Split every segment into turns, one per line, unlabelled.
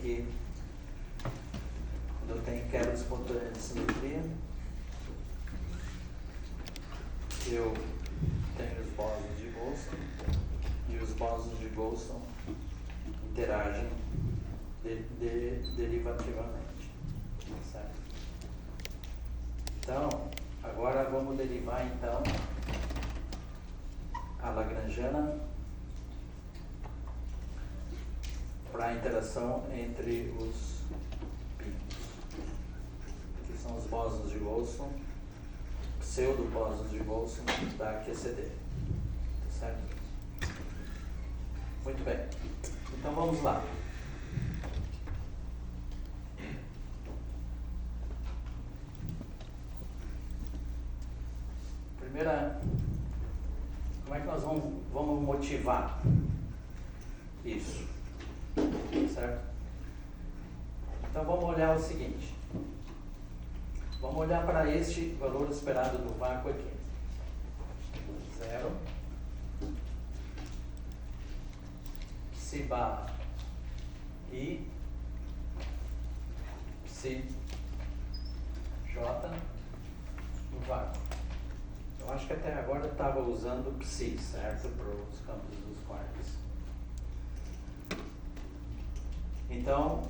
que quando eu tenho quebra espontânea de simetria, eu tenho os bósons de Wilson e os bósons de Wilson interagem derivativamente, certo? Então, agora vamos derivar então a lagrangiana para a interação entre os pinos, que são os bósons de Wilson, pseudo-bósons de Wilson da QCD, certo? Muito bem, então vamos lá. Primeira, como é que nós vamos motivar isso, certo? Então vamos olhar o seguinte, vamos olhar para este valor esperado do vácuo aqui, 0, psi barra I, psi j no vácuo. Eu acho que até agora eu estava usando psi, certo? Para os campos dos quarks. Então,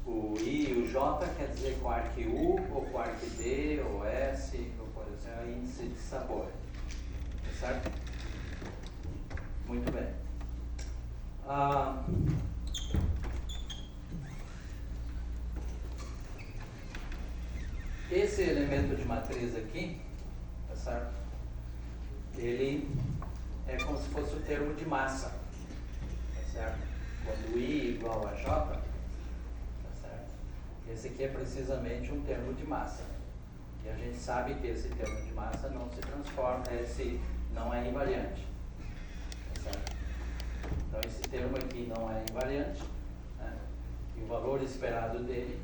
o I e o J quer dizer quark U, ou quark D, ou S, ou por exemplo, índice de sabor. Certo? Muito bem. Esse elemento de matriz aqui, tá certo? Ele é como se fosse o termo de massa, tá certo? Quando I é igual a J, tá certo? Esse aqui é precisamente um termo de massa. E a gente sabe que esse termo de massa não se transforma, não é invariante, tá certo? Então esse termo aqui não é invariante, né? E o valor esperado dele,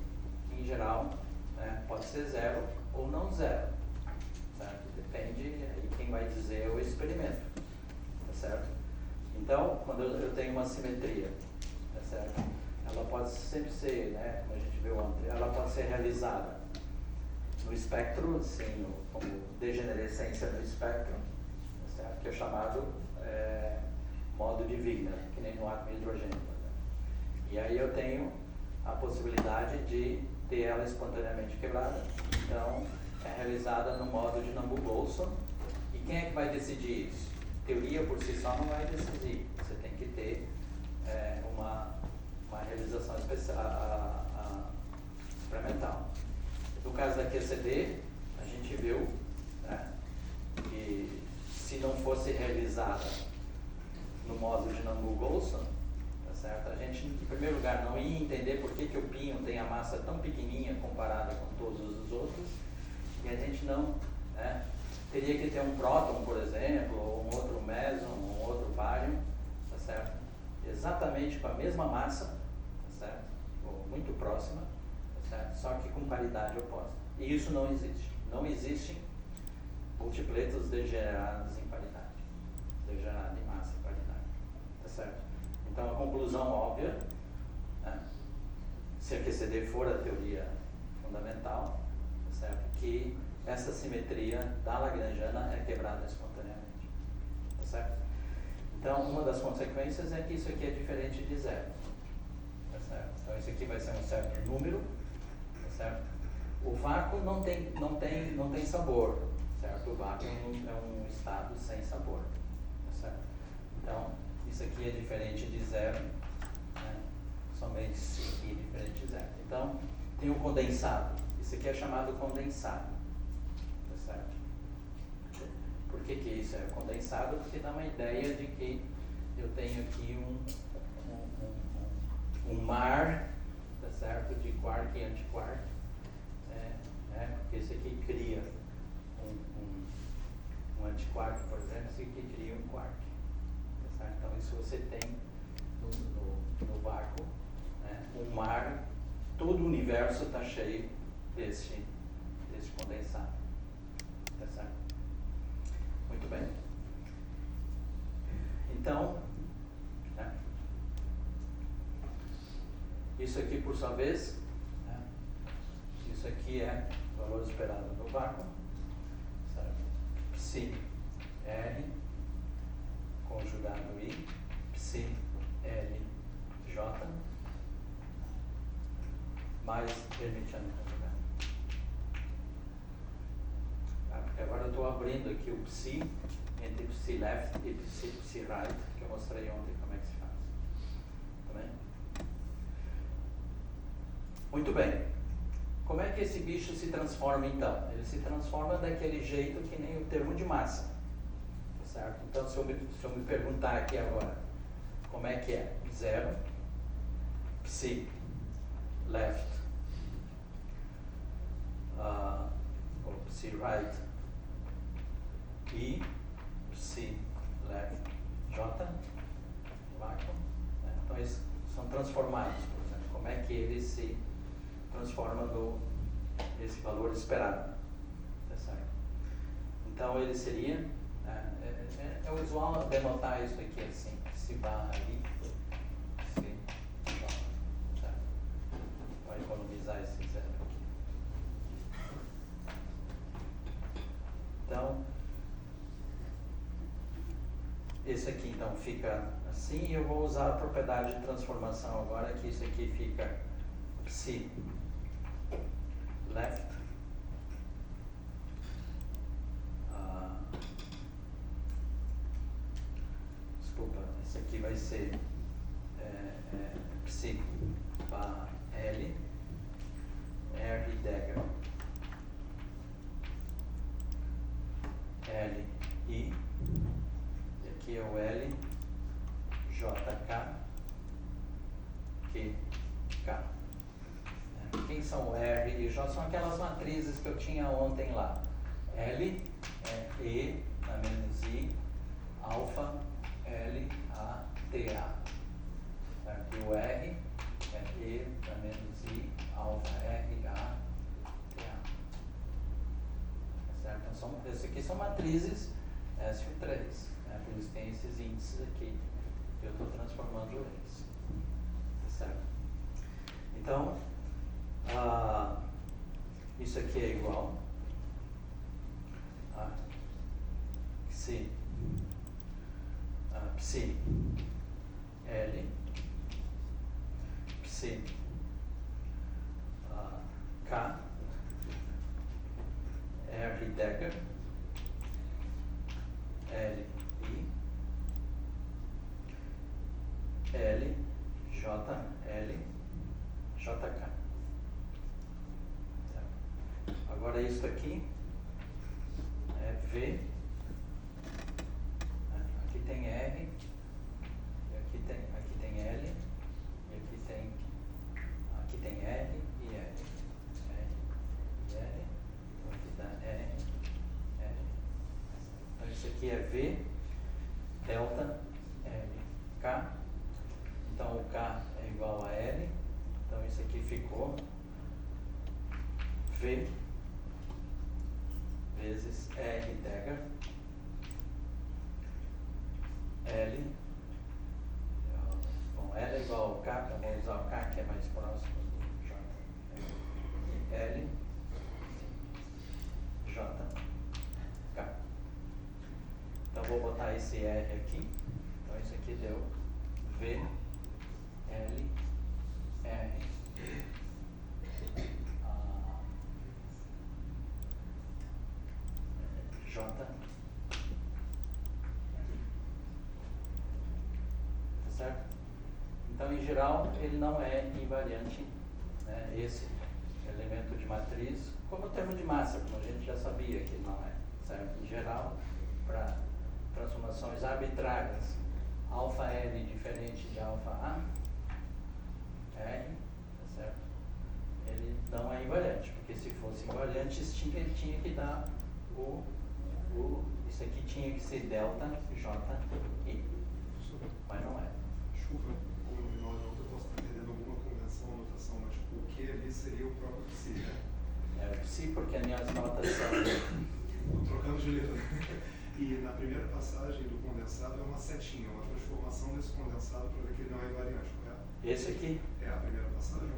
em geral, né, pode ser 0 ou não 0. Certo? Depende, aí quem vai dizer é o experimento, tá certo? Então, quando eu tenho uma simetria, tá certo? Ela pode sempre ser, né, como a gente viu ontem, ela pode ser realizada no espectro, assim, como degenerescência no espectro, tá certo? Que é chamado modo de Wigner, que nem no átomo de hidrogênio. Né? E aí eu tenho a possibilidade de ter ela espontaneamente quebrada, então é realizada no modo de Nambu-Wilson. E quem é que vai decidir isso? Teoria por si só não vai decidir. Você tem que ter uma realização experimental. No caso da QCD, a gente viu, né, que se não fosse realizada no modo de Nambu-Wilson, tá certo? A gente, em primeiro lugar, não ia entender por que o pinho tem a massa tão pequenininha comparada com todos os outros. E a gente não, né, teria que ter um próton, por exemplo, ou um outro meson, um outro bário, tá certo? Exatamente com a mesma massa, tá certo? Ou muito próxima, tá certo? Só que com paridade oposta. E isso não existe. Não existem multipletos degenerados em paridade. Degenerado em massa em paridade, tá certo? Então a conclusão óbvia, né, se a QCD for a teoria fundamental, certo? Que essa simetria da lagrangiana é quebrada espontaneamente, tá certo? Então, uma das consequências é que isso aqui é diferente de 0, tá certo? Então, isso aqui vai ser um certo número, tá certo? O vácuo não tem sabor, certo? O vácuo é um estado sem sabor, tá certo? Então, isso aqui é diferente de 0, né? Somente isso aqui é diferente de 0. Então, tem o condensado. Isso aqui é chamado condensado, tá certo? Por que isso é condensado? Porque dá uma ideia de que eu tenho aqui um mar, tá certo? De quark e antiquark, né? Porque isso aqui cria um antiquark, por exemplo, isso aqui cria um quark, tá certo? Então isso você tem no vácuo, né? Um mar, todo o universo está cheio desse condensado, tá certo? Muito bem. Então, né? Isso aqui, por sua vez, né? Isso aqui é o valor esperado no vácuo, certo? Psi R conjugado I, Psi L J, mais hermitiano conjugado. Tá? Porque agora eu estou abrindo aqui o Psi entre Psi left e Psi right, que eu mostrei ontem como é que se faz. Tá bem? Muito bem. Como é que esse bicho se transforma então? Ele se transforma daquele jeito que nem o termo de massa. Certo? Então, se eu me perguntar aqui agora, como é que é? 0, Psi left, ou Psi right, I, Psi left, J, vácuo. Né? Então, eles são transformados, por exemplo. Como é que ele se transforma esse valor esperado? Tá certo? Então, ele seria... É usual denotar isso aqui assim, Psi barra I, Psi J, tá? Para economizar esse zero aqui. Então, esse aqui então fica assim, e eu vou usar a propriedade de transformação agora, que isso aqui fica Psi left, esse aqui vai ser Psi barra L, R dagger, L, I, e aqui é o L, J, K, Q, K. Quem são o R e J? São aquelas matrizes que eu tinha ontem lá. L é E na menos I, alfa, L, A, T, A. Certo? E o R é E na menos I, alfa, R, A, T, A. Certo? Então, esses aqui são matrizes SU3. Né? Por isso tem esses índices aqui que eu estou transformando eles. Certo? Então, isso aqui é igual a Psi L, Psi K, R dagger, L, I, L, J, L, JK. Agora isso aqui é V, aqui tem R, e aqui tem L, e aqui tem R e L. R e L, então aqui dá R, L. Então isso aqui é V, delta, L, K. Então o K é igual a L, então isso aqui ficou V vezes R dagger, L, bom, L é igual ao K, então vamos usar o K que é mais próximo do J, e L, J, K. Então vou botar esse R aqui, então isso aqui deu V, L, R, J, tá certo? Então, em geral, ele não é invariante, né, esse elemento de matriz, como o termo de massa, como a gente já sabia que não é, certo? Em geral, para transformações arbitrárias, alfa L diferente de alfa A, R, tá certo? Ele não é invariante, porque se fosse invariante, ele tinha que dar isso aqui tinha que ser delta J, I, mas não é.
Desculpa, como no final de outra eu posso estar entendendo alguma convenção ou notação, mas tipo, o que ali seria o próprio Psi, né?
É o Psi porque as minhas notas são...
Trocando de letra. E na primeira passagem do condensado é uma setinha, uma transformação desse condensado para ver que ele não é invariante, correto?
Esse aqui.
É a primeira passagem?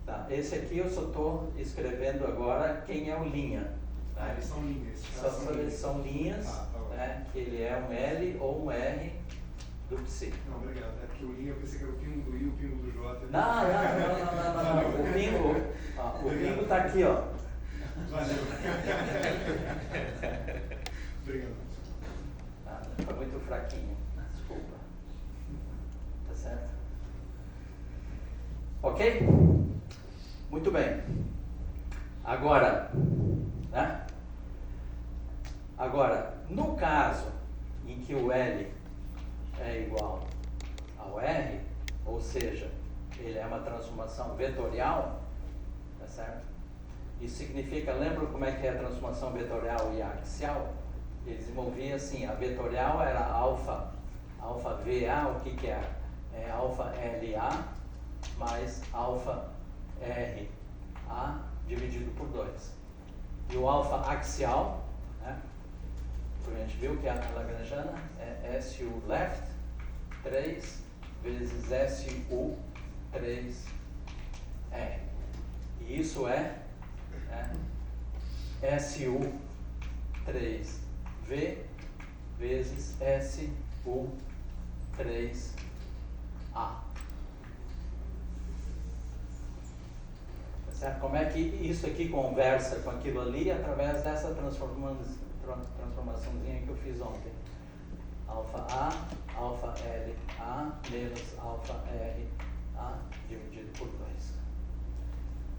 Tá. Esse aqui eu só estou escrevendo agora quem é o linha.
Ah,
Né?
eles são linhas.
São linhas,
tá
né? Que ele é um L ou um R do psi.
Não, obrigado. É porque o linha eu pensei que era o pingo do I, o pingo do J.
Não. O pingo está aqui, ó.
Valeu. Obrigado.
Foi muito fraquinho. Desculpa. Tá certo? Ok? Muito bem. Agora, né? Agora, no caso em que o L é igual ao R, ou seja, ele é uma transformação vetorial, tá certo? Isso significa, lembra como é que é a transformação vetorial e axial? Ele desenvolvia assim, a vetorial era alfa VA, o que é? É alfa LA mais alfa RA dividido por 2. E o alfa axial, né? A gente viu que a lagrangiana é SU left 3 vezes SU 3R. E isso é SU 3V vezes SU 3A. Certo? Como é que isso aqui conversa com aquilo ali através dessa transformaçãozinha que eu fiz ontem? Alfa A, alfa L A menos alfa R A dividido por 2.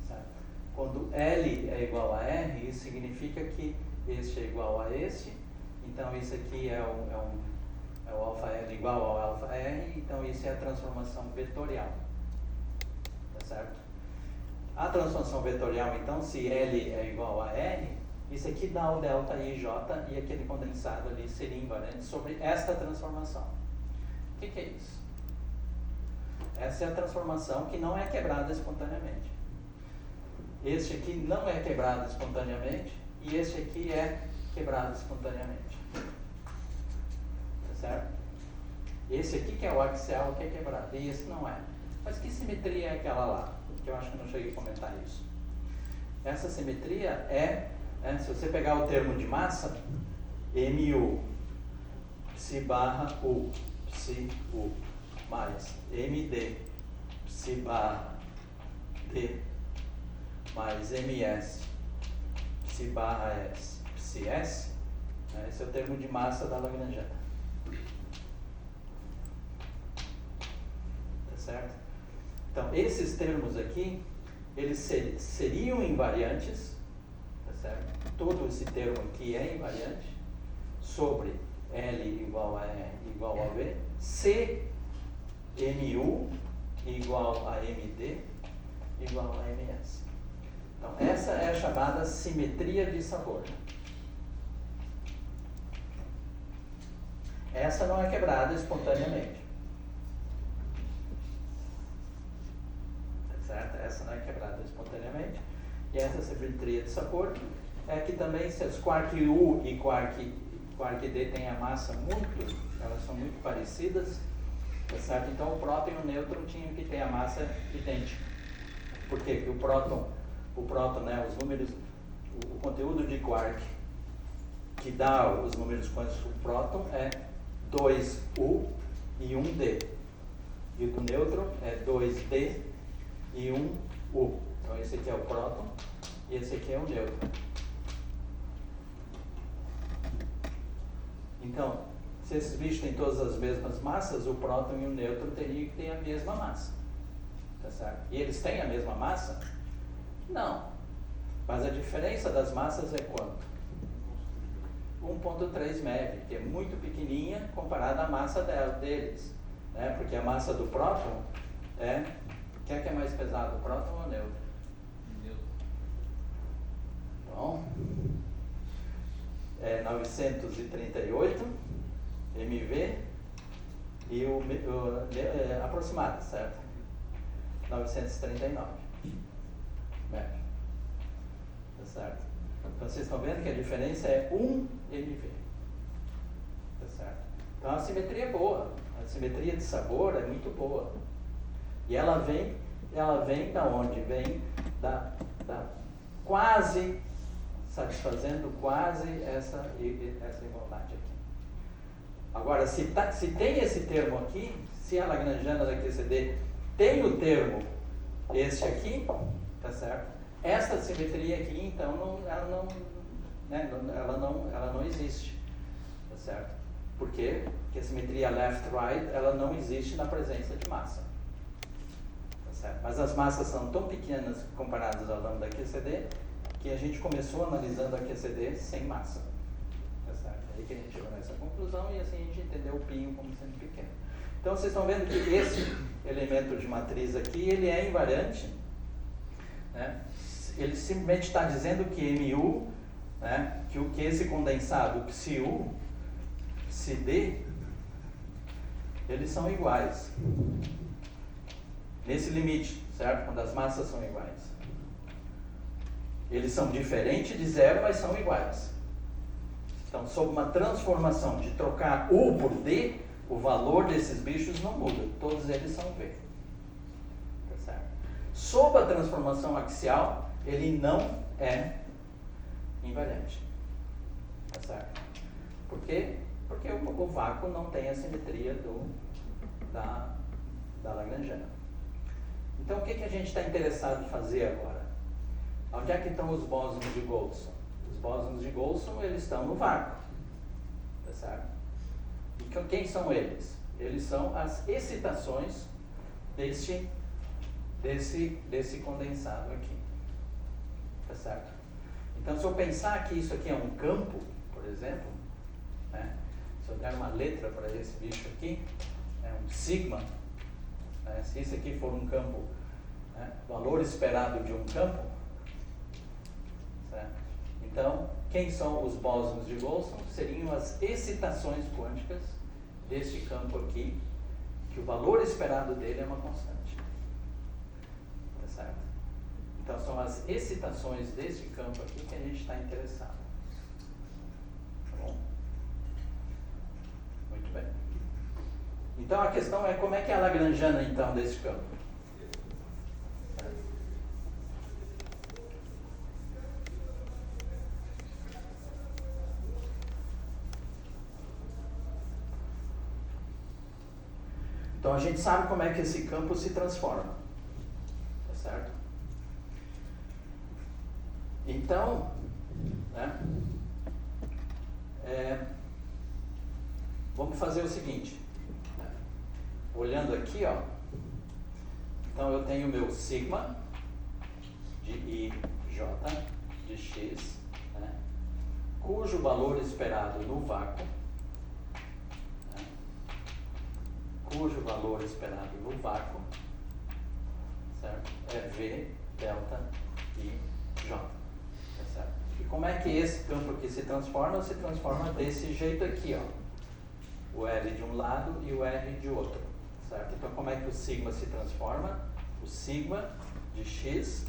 Certo? Quando L é igual a R, isso significa que este é igual a este, então isso aqui é o alfa L igual ao alfa R, então isso é a transformação vetorial. Tá certo? A transformação vetorial, então, se L é igual a R, isso aqui dá o delta IJ e aquele condensado ali seria invariante sobre esta transformação. O que é isso? Essa é a transformação que não é quebrada espontaneamente. Este aqui não é quebrado espontaneamente e este aqui é quebrado espontaneamente. Tá certo? Esse aqui que é o axial que é quebrado e esse não é. Mas que simetria é aquela lá? Que eu acho que não cheguei a comentar isso. Essa simetria se você pegar o termo de massa, MU, psi barra U, psi U, mais MD, psi barra D, mais MS, psi barra S, psi S, esse é o termo de massa da lagrangiana. Tá certo? Então, esses termos aqui, eles seriam invariantes, tá certo? Todo esse termo aqui é invariante, sobre L igual a R igual a V, se MU igual a MD igual a MS. Então, essa é a chamada simetria de sabor. Essa não é quebrada espontaneamente. Certo? Essa não é quebrada espontaneamente. E essa simetria de sabor é que também, se as quark U e quark D têm a massa elas são muito parecidas, tá certo? Então o próton e o nêutron tinham que ter a massa idêntica. Por quê? Porque o próton, né, os números, o conteúdo de quark que dá os números quânticos do próton é 2U e 1D. E o do nêutron é 2D e 1U. Então esse aqui é o próton e esse aqui é o nêutron. Então, se esses bichos têm todas as mesmas massas, o próton e o nêutron teriam que ter a mesma massa. Tá certo? E eles têm a mesma massa? Não. Mas a diferença das massas é quanto? 1.3 MeV, que é muito pequenininha comparada à massa deles. Né? Porque a massa do próton quem é que é mais pesado, o próton ou o nêutron? Nêutron. Bom, é 938 MV e aproximado, certo? 939 MeV. Tá certo? Então vocês estão vendo que a diferença é 1 MV. Tá certo? Então a simetria é boa. A simetria de sabor é muito boa. E ela vem da onde? Vem da quase, satisfazendo quase essa igualdade aqui. Agora, se tem esse termo aqui, se a lagrangiana da QCD tem o termo esse aqui, tá certo? Essa simetria aqui, então, ela não existe, tá certo? Por quê? Porque a simetria left-right, ela não existe na presença de massa. Tá certo? Mas as massas são tão pequenas comparadas ao lambda da QCD, que a gente começou analisando a QCD sem massa. Tá certo? Aí que a gente chegou nessa conclusão e assim a gente entendeu o pinho como sendo pequeno. Então vocês estão vendo que esse elemento de matriz aqui, ele é invariante, né? Ele simplesmente está dizendo que MU, né, que esse condensado, o PSU, CD, eles são iguais. Nesse limite, certo? Quando as massas são iguais. Eles são diferentes de zero, mas são iguais. Então, sob uma transformação de trocar U por D, o valor desses bichos não muda. Todos eles são V. Tá certo? Sob a transformação axial, ele não é invariante. Tá certo? Por quê? Porque o vácuo não tem a simetria da lagrangiana. Então, o que a gente está interessado em fazer agora? Onde é que estão os bósons de Goldson? Os bósons de Goldson, eles estão no vácuo. Tá certo? E quem são eles? Eles são as excitações desse condensado aqui. Tá certo? Então, se eu pensar que isso aqui é um campo, por exemplo, né? Se eu der uma letra para esse bicho aqui, um sigma, né? Se isso aqui for um campo, né? Valor esperado de um campo, certo? Então, quem são os bósons de Goldson? Seriam as excitações quânticas deste campo aqui, que o valor esperado dele é uma constante. Tá certo? Então, são as excitações deste campo aqui que a gente está interessado. Tá bom? Muito bem. Então, a questão é como é que é a lagrangiana, então, desse campo? Então, a gente sabe como é que esse campo se transforma. Tá certo? Então, né, vamos fazer o seguinte. Né, olhando aqui, ó. Então, eu tenho meu sigma de I, J, de X, né, cujo valor esperado no vácuo, cujo valor esperado no vácuo, certo? É V, delta e J. Tá certo? E como é que esse campo aqui se transforma? Se transforma desse jeito aqui, ó. O L de um lado e o R de outro. Certo? Então, como é que o sigma se transforma? O sigma de X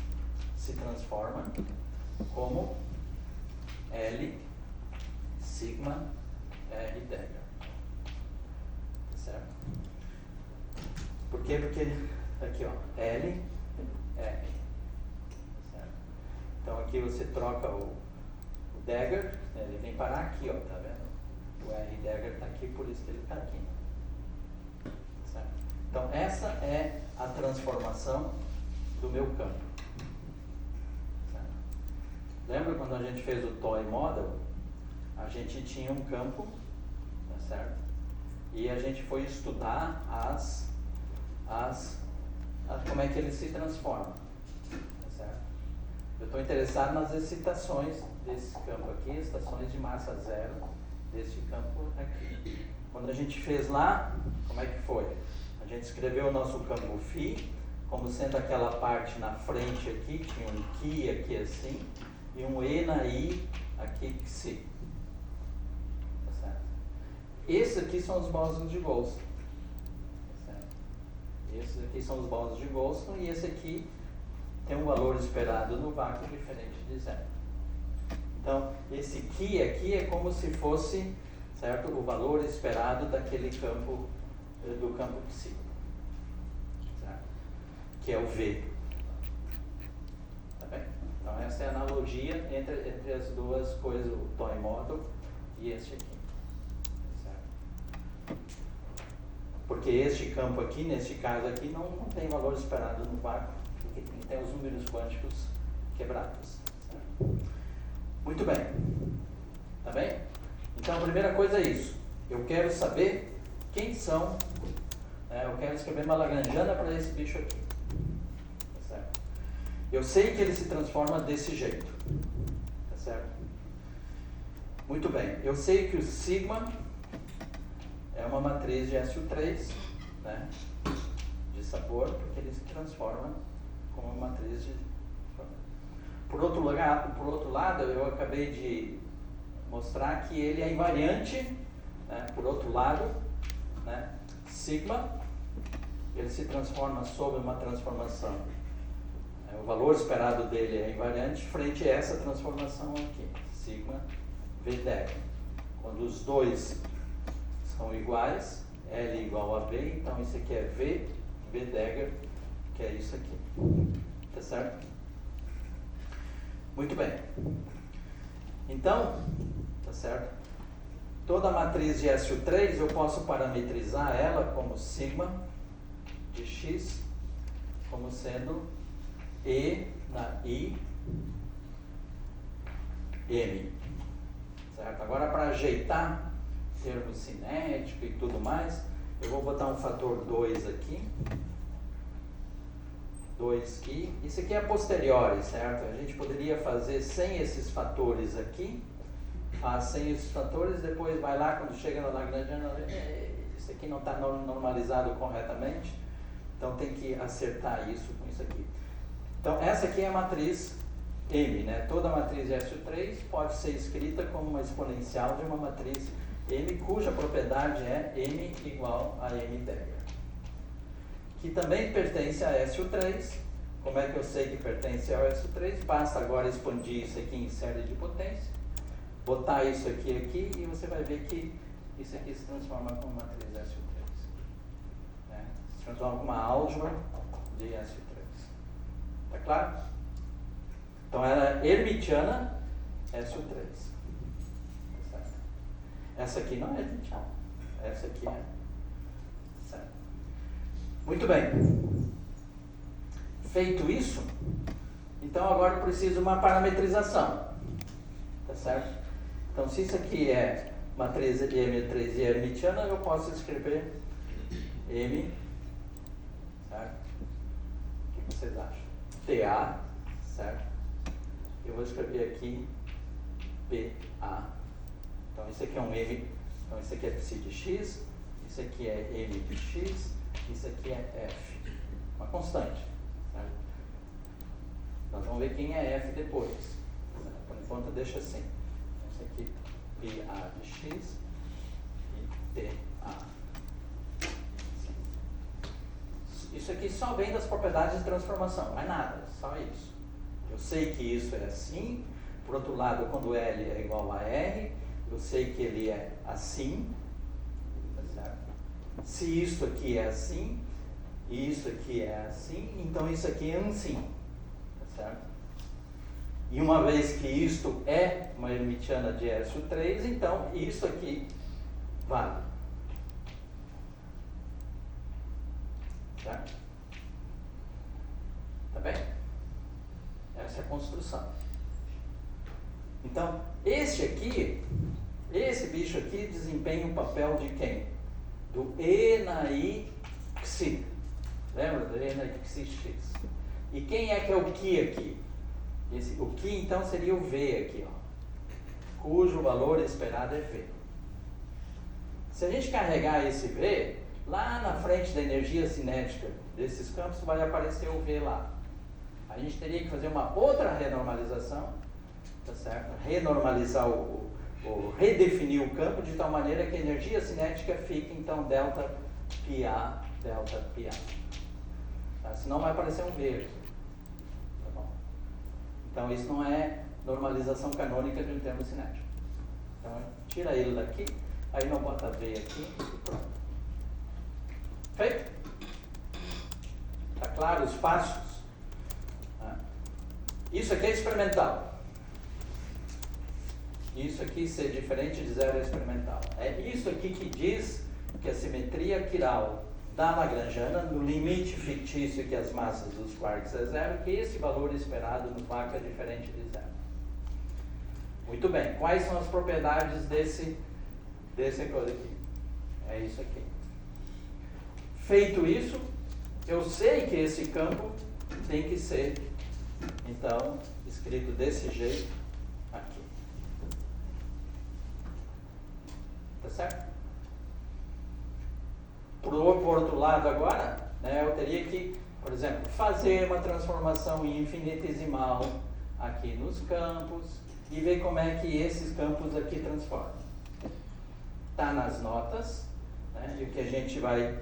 se transforma como L sigma R dagger. Tá certo? Por quê? Porque aqui, ó, L, R. Certo? Então aqui você troca o dagger, ele vem parar aqui, ó, tá vendo? O R dagger está aqui, por isso que ele está aqui. Certo? Então essa é a transformação do meu campo. Certo? Lembra quando a gente fez o toy model? A gente tinha um campo, tá certo? E a gente foi estudar como é que ele se transforma. Tá certo? Eu estou interessado nas excitações desse campo aqui, excitações de massa zero desse campo aqui. Quando a gente fez lá, como é que foi? A gente escreveu o nosso campo φ como sendo aquela parte na frente aqui, tinha um Ki aqui assim, e um E na I aqui Xi. Tá certo? Esses aqui são os bósons de Goldson. Esses aqui são os bósons de Goldson e esse aqui tem um valor esperado no vácuo diferente de zero. Então, esse Ki aqui é como se fosse, certo, o valor esperado daquele campo, do campo Xi. Certo? que é o V. Tá bem? Então essa é a analogia entre as duas coisas, o toy model e este aqui. Certo? Porque este campo aqui, neste caso aqui, não tem valor esperado no vácuo, porque tem os números quânticos quebrados. Certo? Muito bem. Tá bem? Então a primeira coisa é isso. Eu quero saber quem são. Eu quero escrever uma lagrangiana para esse bicho aqui. Tá certo? Eu sei que ele se transforma desse jeito. Tá certo? Muito bem. Eu sei que o sigma é uma matriz de SU3, né, de sabor, porque ele se transforma como uma matriz de... Por outro lado, eu acabei de mostrar que ele é invariante, né, por outro lado, né, sigma, ele se transforma sob uma transformação. O valor esperado dele é invariante frente a essa transformação aqui, sigma V'. Quando os dois são iguais, L igual a V, então isso aqui é V', que é isso aqui. Tá certo? Muito bem. Então, tá certo? Toda matriz de SU3 eu posso parametrizar ela como sigma de X, como sendo E na I M. Certo? Agora, para ajeitar termo cinético e tudo mais, eu vou botar um fator 2 aqui. 2i. Isso aqui é a posteriori, certo? A gente poderia fazer sem esses fatores aqui. Faz sem esses fatores, depois vai lá, quando chega na Lagrangiana, isso aqui não está normalizado corretamente. Então tem que acertar isso com isso aqui. Então essa aqui é a matriz M, né? Toda matriz SU3 pode ser escrita como uma exponencial de uma matriz M, cuja propriedade é M igual a M', que também pertence a SU3. Como é que eu sei que pertence ao SU3? Basta agora expandir isso aqui em série de potência, botar isso aqui e você vai ver que isso aqui se transforma como matriz SU3. Né? Se transforma como uma álgebra de SU3. Tá claro? Então ela é hermitiana SU3. Tá certo? Essa aqui não é hermitiana. Essa aqui é. Certo? Muito bem. Feito isso, então agora eu preciso de uma parametrização. Tá certo? Então se isso aqui é matriz M3 e hermitiana, eu posso escrever M, certo? O que vocês acham? TA, certo? Eu vou escrever aqui PA. Então isso aqui é um M, então isso aqui é psi de X, isso aqui é M de X, isso aqui é F. Uma constante. Certo? Nós vamos ver quem é F depois. Certo? Por enquanto deixa assim. Isso aqui PA de X e TA. Isso aqui só vem das propriedades de transformação, mais nada, só isso. Eu sei que isso é assim, por outro lado, quando L é igual a R, eu sei que ele é assim, tá certo? Se isso aqui é assim, e isso aqui é assim, então isso aqui é assim, tá certo? E uma vez que isto é uma hermitiana de SU3, então isso aqui vale. Certo? Tá bem? Essa é a construção. Então, esse bicho aqui desempenha o papel de quem? Do E na I Xi. Lembra do E na I Xi X? E quem é que é o Ki aqui? O Ki então seria o V aqui, ó, cujo valor esperado é V. Se a gente carregar esse V, lá na frente da energia cinética desses campos vai aparecer o V lá. A gente teria que fazer uma outra renormalização, tá certo? Renormalizar redefinir o campo de tal maneira que a energia cinética fique então delta PA. Tá? Senão vai aparecer um V aqui. Tá bom? Então isso não é normalização canônica de um termo cinético. Então tira ele daqui, aí não bota V aqui e pronto. Feito? Tá claro os passos? Tá? Isso aqui é experimental. Isso aqui ser diferente de zero é experimental. É isso aqui que diz que a simetria quiral da Lagrangiana, no limite fictício que as massas dos quarks é zero, que esse valor esperado no vácuo é diferente de zero. Muito bem, quais são as propriedades desse coisa aqui? É isso aqui. Feito isso, eu sei que esse campo tem que ser, então, escrito desse jeito aqui. Tá certo? Por outro lado agora, né, eu teria que, por exemplo, fazer uma transformação infinitesimal aqui nos campos e ver como é que esses campos aqui transformam. Está nas notas, né, e o que a gente vai...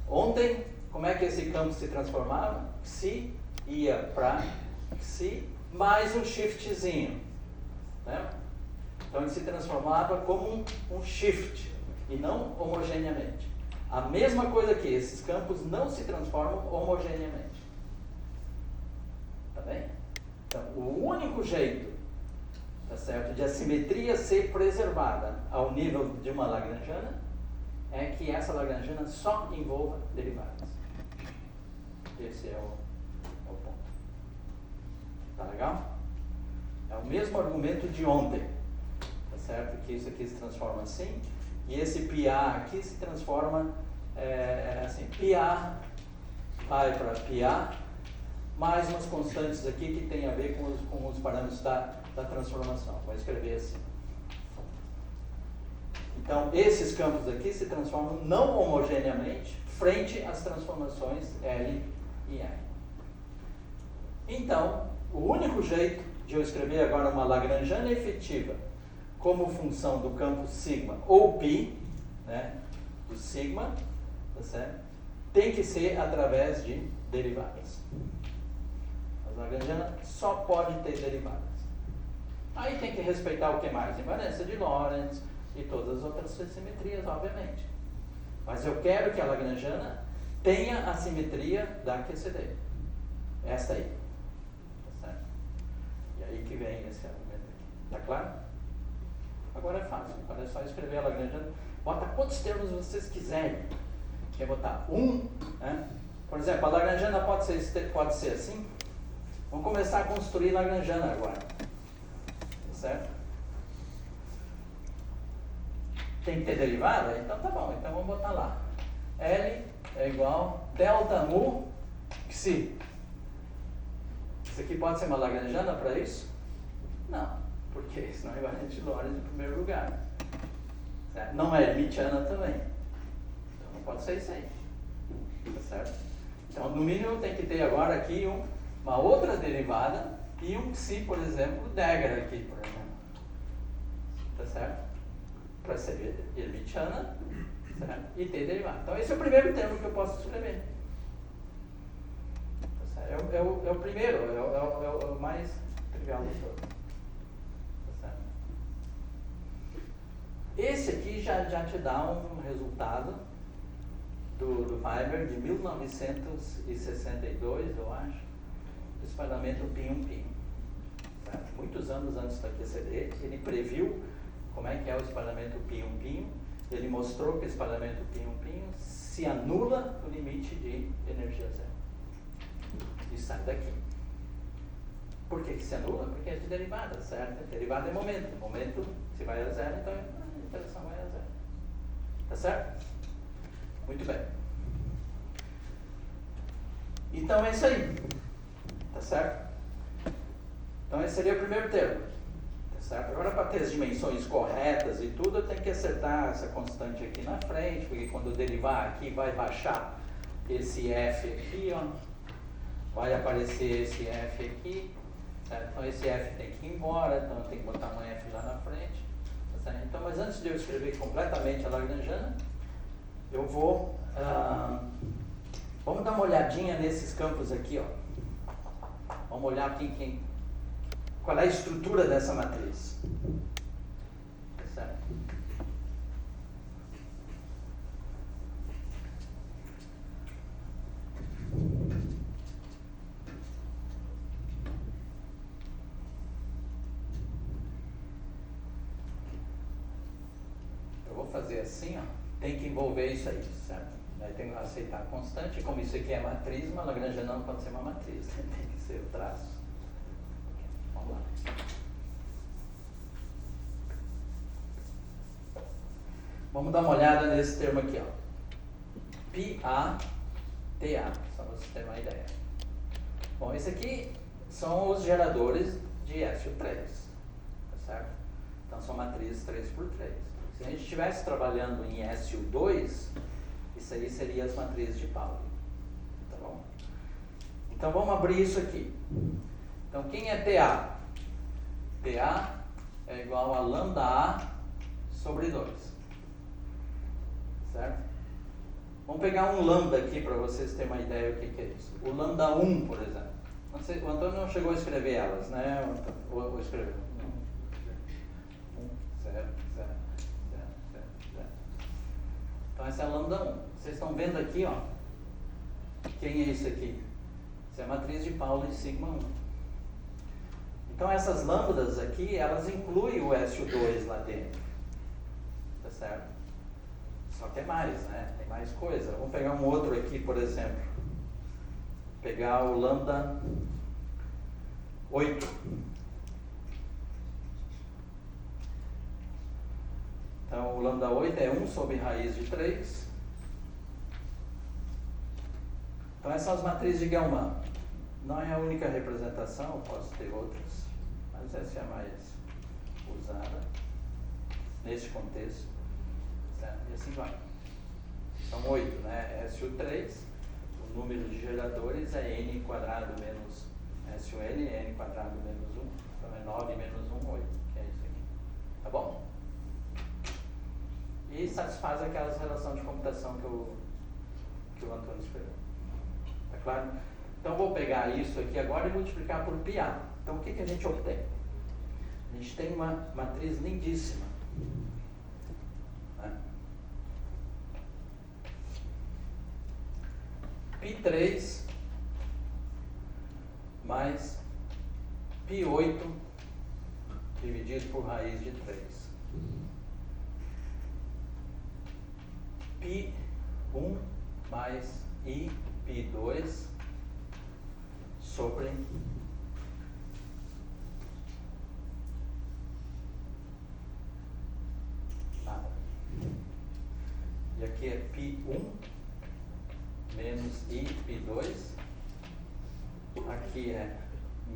Ontem, como é que esse campo se transformava? Xi ia para Xi mais um shiftzinho. Né? Então ele se transformava como um shift e não homogeneamente. A mesma coisa aqui, esses campos não se transformam homogeneamente. Tá bem? Então, o único jeito, tá certo, de a simetria ser preservada ao nível de uma Lagrangiana é que essa Lagrangiana só envolva derivadas. Esse é o ponto. Tá legal? É o mesmo argumento de ontem. Tá certo? Que isso aqui se transforma assim. E esse PA aqui se transforma assim, PA vai para PA, mais umas constantes aqui que tem a ver com os parâmetros da transformação. Vou escrever assim. Então, esses campos aqui se transformam não homogeneamente frente às transformações L e R. Então, o único jeito de eu escrever agora uma Lagrangiana efetiva como função do campo sigma ou π, né, do sigma, tá certo? Tem que ser através de derivadas. A Lagrangiana só pode ter derivadas. Aí tem que respeitar o que mais? Invariância de Lorentz e todas as outras simetrias, obviamente. Mas eu quero que a Lagrangiana tenha a simetria da QCD. Essa aí. Tá certo? E aí que vem esse argumento aqui. Tá claro? Agora é fácil, agora é só escrever a Lagrangiana. Bota quantos termos vocês quiserem. Quer botar né? Por exemplo, a Lagrangiana pode ser assim. Vamos começar a construir Lagrangiana agora. Certo? Tem que ter derivada? Então tá bom, então vamos botar lá. L é igual delta mu psi. Isso aqui pode ser uma Lagrangiana para isso? Não. Porque senão é invariante de Lorentz em primeiro lugar. Certo? Não é Hermitiana também. Então não pode ser isso aí. Tá certo? Então, no mínimo, tem que ter agora aqui uma outra derivada e um psi, por exemplo, Degger aqui, por exemplo. Tá certo? Para ser Hermitiana, certo? E ter derivada. Então, esse é o primeiro termo que eu posso escrever. Tá certo? É o primeiro, é o mais trivial de todos. Esse aqui já te dá um resultado do Weber de 1962, eu acho, do espalhamento π1π. Muitos anos antes da QCD, ele previu como é que é o espalhamento π1π. Ele mostrou que o espalhamento π1π se anula no limite de energia zero. E sai daqui. Por que se anula? Porque é de derivada, certo? Derivada é momento. Momento, se vai a zero, então a interação vai a zero. Tá certo? Muito bem. Então é isso aí. Tá certo? Então esse seria o primeiro termo. Tá certo? Agora, para ter as dimensões corretas e tudo, eu tenho que acertar essa constante aqui na frente, porque quando eu derivar aqui, vai baixar esse F aqui, ó. Vai aparecer esse F aqui. Certo? Então esse F tem que ir embora, então eu tenho que botar um F lá na frente. Tá certo? Então, mas antes de eu escrever completamente a Lagrangiana, eu vou... vamos dar uma olhadinha nesses campos aqui, ó. Vamos olhar aqui qual é a estrutura dessa matriz. Tá certo? fazer assim, ó, tem que envolver isso aí, certo? Daí tem que aceitar a constante, como isso aqui é matriz, uma Lagrangiana não pode ser uma matriz, tem que ser o traço. Vamos lá. Vamos dar uma olhada nesse termo aqui, ó. PA-TA, só para vocês terem uma ideia. Bom, esse aqui são os geradores de SU3, tá certo? Então são matrizes 3x3. Se a gente estivesse trabalhando em SU2, isso aí seria as matrizes de Pauli, tá bom? Então vamos abrir isso aqui. Então quem é TA? TA é igual a lambda A sobre 2, certo? Vamos pegar um lambda aqui para vocês terem uma ideia do que é isso. O lambda 1, por exemplo. Não sei, o Antônio não chegou a escrever elas, né? Ou escreveu? 1, 0, 0, 0, 0, 0. Então essa é a lambda 1. Vocês estão vendo aqui, ó. Quem é isso aqui? Isso é a matriz de Pauli sigma 1. Então essas lambdas aqui, elas incluem o SU2 lá dentro. Tá certo? Só que é mais, né? Tem mais coisa. Vamos pegar um outro aqui, por exemplo. Pegar o lambda 8. Então o lambda 8 é 1 sobre raiz de 3. Então essas são as matrizes de Gell-Mann. Não é a única representação, posso ter outras, mas essa é a mais usada nesse contexto, certo? E assim vai. São 8, né? SU3, o número de geradores é n quadrado menos SUN, n quadrado menos 1, então é 9 menos 1, 8, que é isso aqui. Tá bom? E satisfaz aquelas relações de computação que o Antônio escreveu. Tá claro? Então eu vou pegar isso aqui agora e multiplicar por πa. Então o que a gente obtém? A gente tem uma matriz lindíssima. Né? π3 mais π8 dividido por raiz de 3. π1 mais i π2 sobre nada. E aqui é π1 menos i π2. Aqui é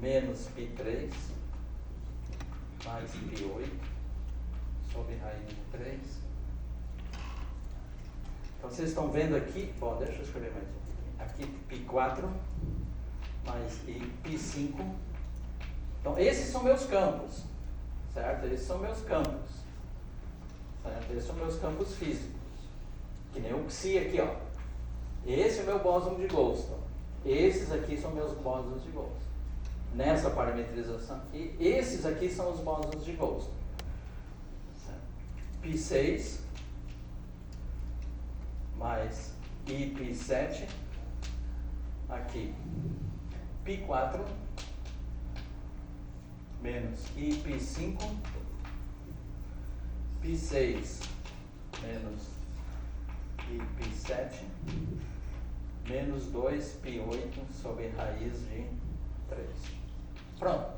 menos π3 mais π8 sobre raiz de 3. Então vocês estão vendo aqui, bom, deixa eu escrever mais um. Aqui π4 mais i π5. Então esses são meus campos, certo? Esses são meus campos, certo? Esses são meus campos físicos, que nem o Xi aqui, ó. Esse é o meu bóson de Goldstone. Esses aqui são meus bósons de Goldstone. Nessa parametrização aqui, esses aqui são os bósons de Goldstone. Certo? π6 mais i π7. Aqui π4 menos i π5, π6 menos i π7 menos 2 π8 sobre raiz de 3. Pronto.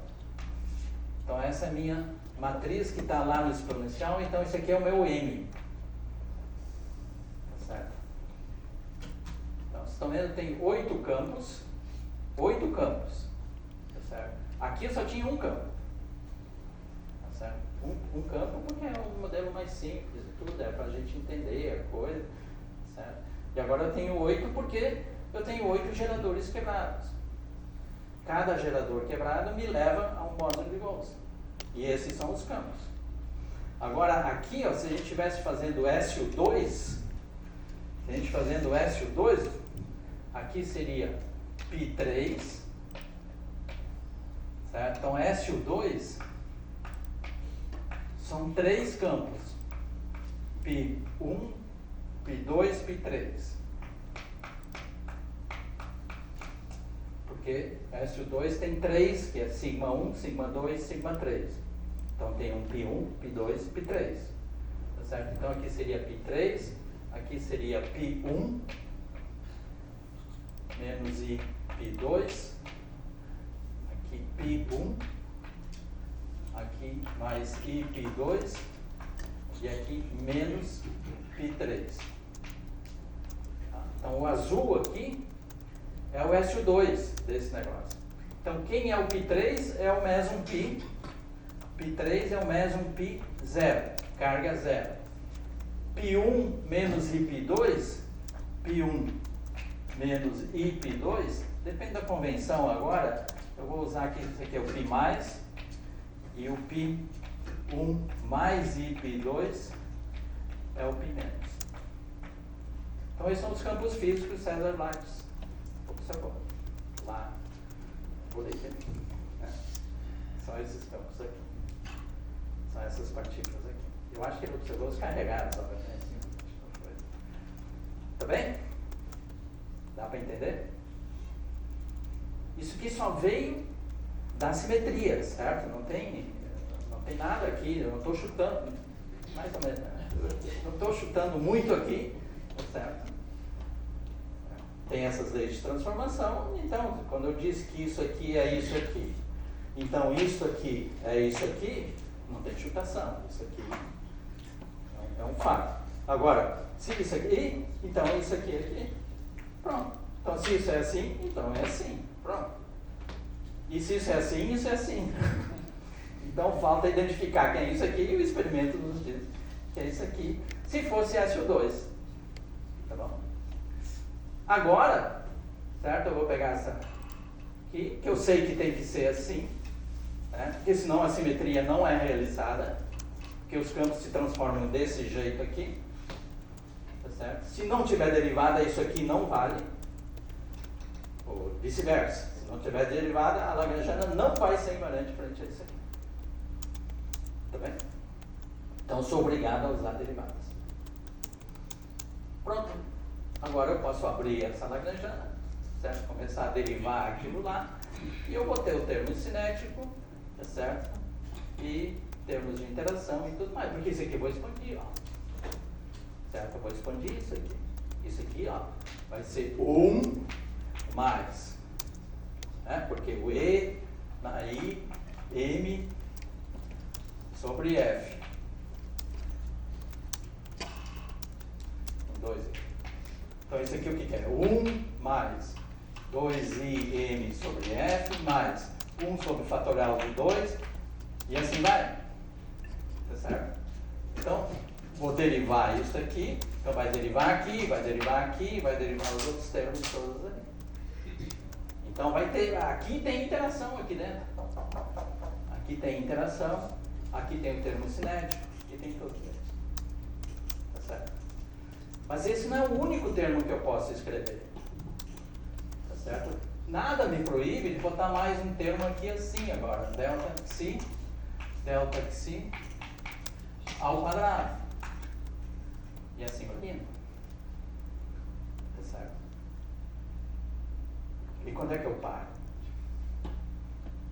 Então essa é a minha matriz que está lá no exponencial, então esse aqui é o meu m. Tá certo? Então vocês estão vendo, tem 8 campos. 8 campos. Tá certo? Aqui eu só tinha um campo. Tá certo? Um campo porque é um modelo mais simples e tudo, é para a gente entender a coisa. Tá certo? E agora eu tenho 8 porque eu tenho 8 geradores quebrados. Cada gerador quebrado me leva a um bóson de Goldstone. E esses são os campos. Agora aqui, ó, se a gente estivesse fazendo SU2, aqui seria π3, certo? Então SU2 são 3 campos, π1, π2, π3. Porque SU2 tem 3, que é sigma 1, sigma 2, sigma 3. Então tem um π1, π2, π3. Tá certo? Então aqui seria π3, aqui seria π1 menos i π2, aqui π1, aqui mais i π2 e aqui menos π3. Então o azul aqui é o SO2 desse negócio. Então quem é o π3 é o meson π. π3 é o meson π0, carga zero. π1 menos ip2, π1 menos ip2, depende da convenção agora, eu vou usar aqui, isso aqui é o π mais, e o π1 mais ip2 é o π menos. Então esses são os campos físicos César Lattes observou. Lá, por aí, né? São esses campos aqui. São essas partículas aqui. Eu acho que ele observou os carregados, obviamente. Tá bem? Dá para entender? Isso aqui só veio da simetria, certo? Não tem nada aqui, eu não estou chutando, mais ou menos, né? Não estou chutando muito aqui, certo? Tem essas leis de transformação, então, quando eu disse que isso aqui é isso aqui, então isso aqui é isso aqui, não tem chutação, isso aqui é um fato. Agora, se isso aqui, então isso aqui é aqui, pronto. Então se isso é assim, então é assim, pronto. E se isso é assim, isso é assim. Então falta identificar quem é isso aqui e o experimento nos diz que é isso aqui. Se fosse SO2, tá bom? Agora, certo? Eu vou pegar essa aqui, que eu sei que tem que ser assim, né? Porque senão a simetria não é realizada, porque os campos se transformam desse jeito aqui, tá certo? Se não tiver derivada, isso aqui não vale, ou vice-versa. Se não tiver derivada, a lagrangiana não vai ser invariante frente a isso aqui. Tá bem? Então sou obrigado a usar derivadas. Pronto. Agora eu posso abrir essa lagrangiana, certo? Começar a derivar aquilo lá, e eu vou ter o termo cinético, tá certo? E termos de interação e tudo mais, porque isso aqui eu vou expandir, ó. Certo? Eu vou expandir isso aqui. Isso aqui, ó, vai ser 1 mais, né? Porque o E na I, M sobre F. 2 aqui. Então isso aqui o que é? 1 mais 2im sobre f mais 1 sobre o fatorial de 2 e assim vai. Tá certo? Então, vou derivar isso aqui. Então vai derivar aqui, vai derivar aqui, vai derivar os outros termos todos ali. Então vai ter, aqui tem interação aqui dentro. Aqui tem interação, aqui tem o termo cinético, aqui tem tudo isso. Tá certo? Mas esse não é o único termo que eu posso escrever. Tá certo? Nada me proíbe de botar mais um termo aqui assim agora. Delta xi ao quadrado. E assim vai indo. Tá certo? E quando é que eu paro?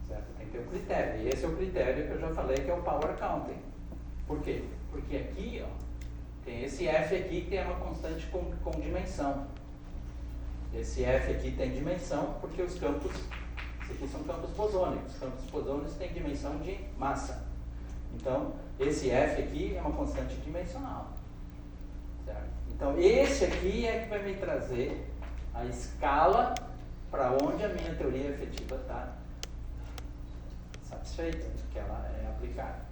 Certo? Tem que ter um critério. E esse é o critério que eu já falei, que é o power counting. Por quê? Porque aqui, ó, tem esse F aqui que é uma constante com dimensão. Esse F aqui tem dimensão porque os campos, esses aqui são campos bosônicos. Os campos bosônicos têm dimensão de massa. Então, esse F aqui é uma constante dimensional. Certo? Então, esse aqui é que vai me trazer a escala para onde a minha teoria efetiva está satisfeita, que ela é aplicada.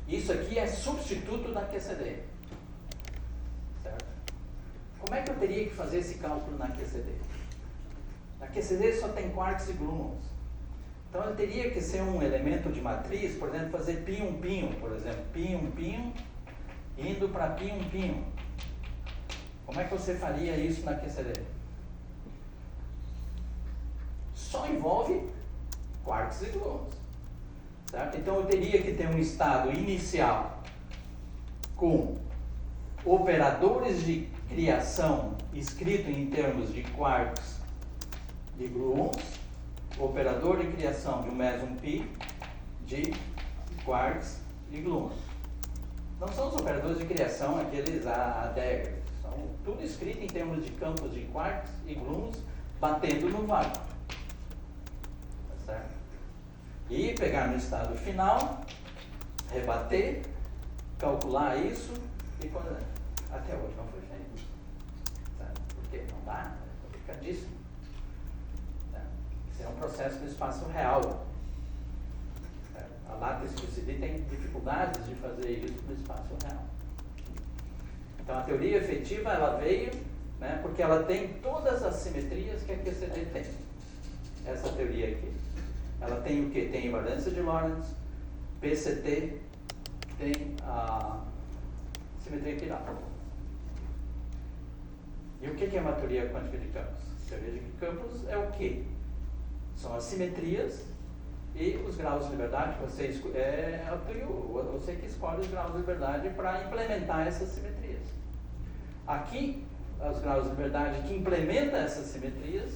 Isso aqui é substituto da QCD. Certo? Como é que eu teria que fazer esse cálculo na QCD? Na QCD só tem quarks e gluons. Então eu teria que ser um elemento de matriz, por exemplo, fazer π1π1, por exemplo, π1π1 indo para π1π1. Como é que você faria isso na QCD? Só envolve quarks e gluons. Certo? Então eu teria que ter um estado inicial com operadores de criação escrito em termos de quarks e gluons, operador de criação de um meson π de quarks e gluons. Não são os operadores de criação, aqueles ADEGR. São tudo escrito em termos de campos de quarks e gluons batendo no vácuo. Tá certo? E pegar no estado final, rebater, calcular isso e quando... Até hoje não foi feito. Sabe? Porque não dá, é complicadíssimo. Tá? Isso é um processo no espaço real. A Lattice QCD tem dificuldades de fazer isso no espaço real. Então a teoria efetiva ela veio, né, porque ela tem todas as simetrias que a QCD tem. Essa teoria aqui. Ela tem o que? Tem invariância de Lorentz, PCT, tem a simetria quiral. E o que é uma teoria quântica de campos? A teoria de campos é o quê? São as simetrias e os graus de liberdade que você você que escolhe os graus de liberdade para implementar essas simetrias. Aqui, os graus de liberdade que implementam essas simetrias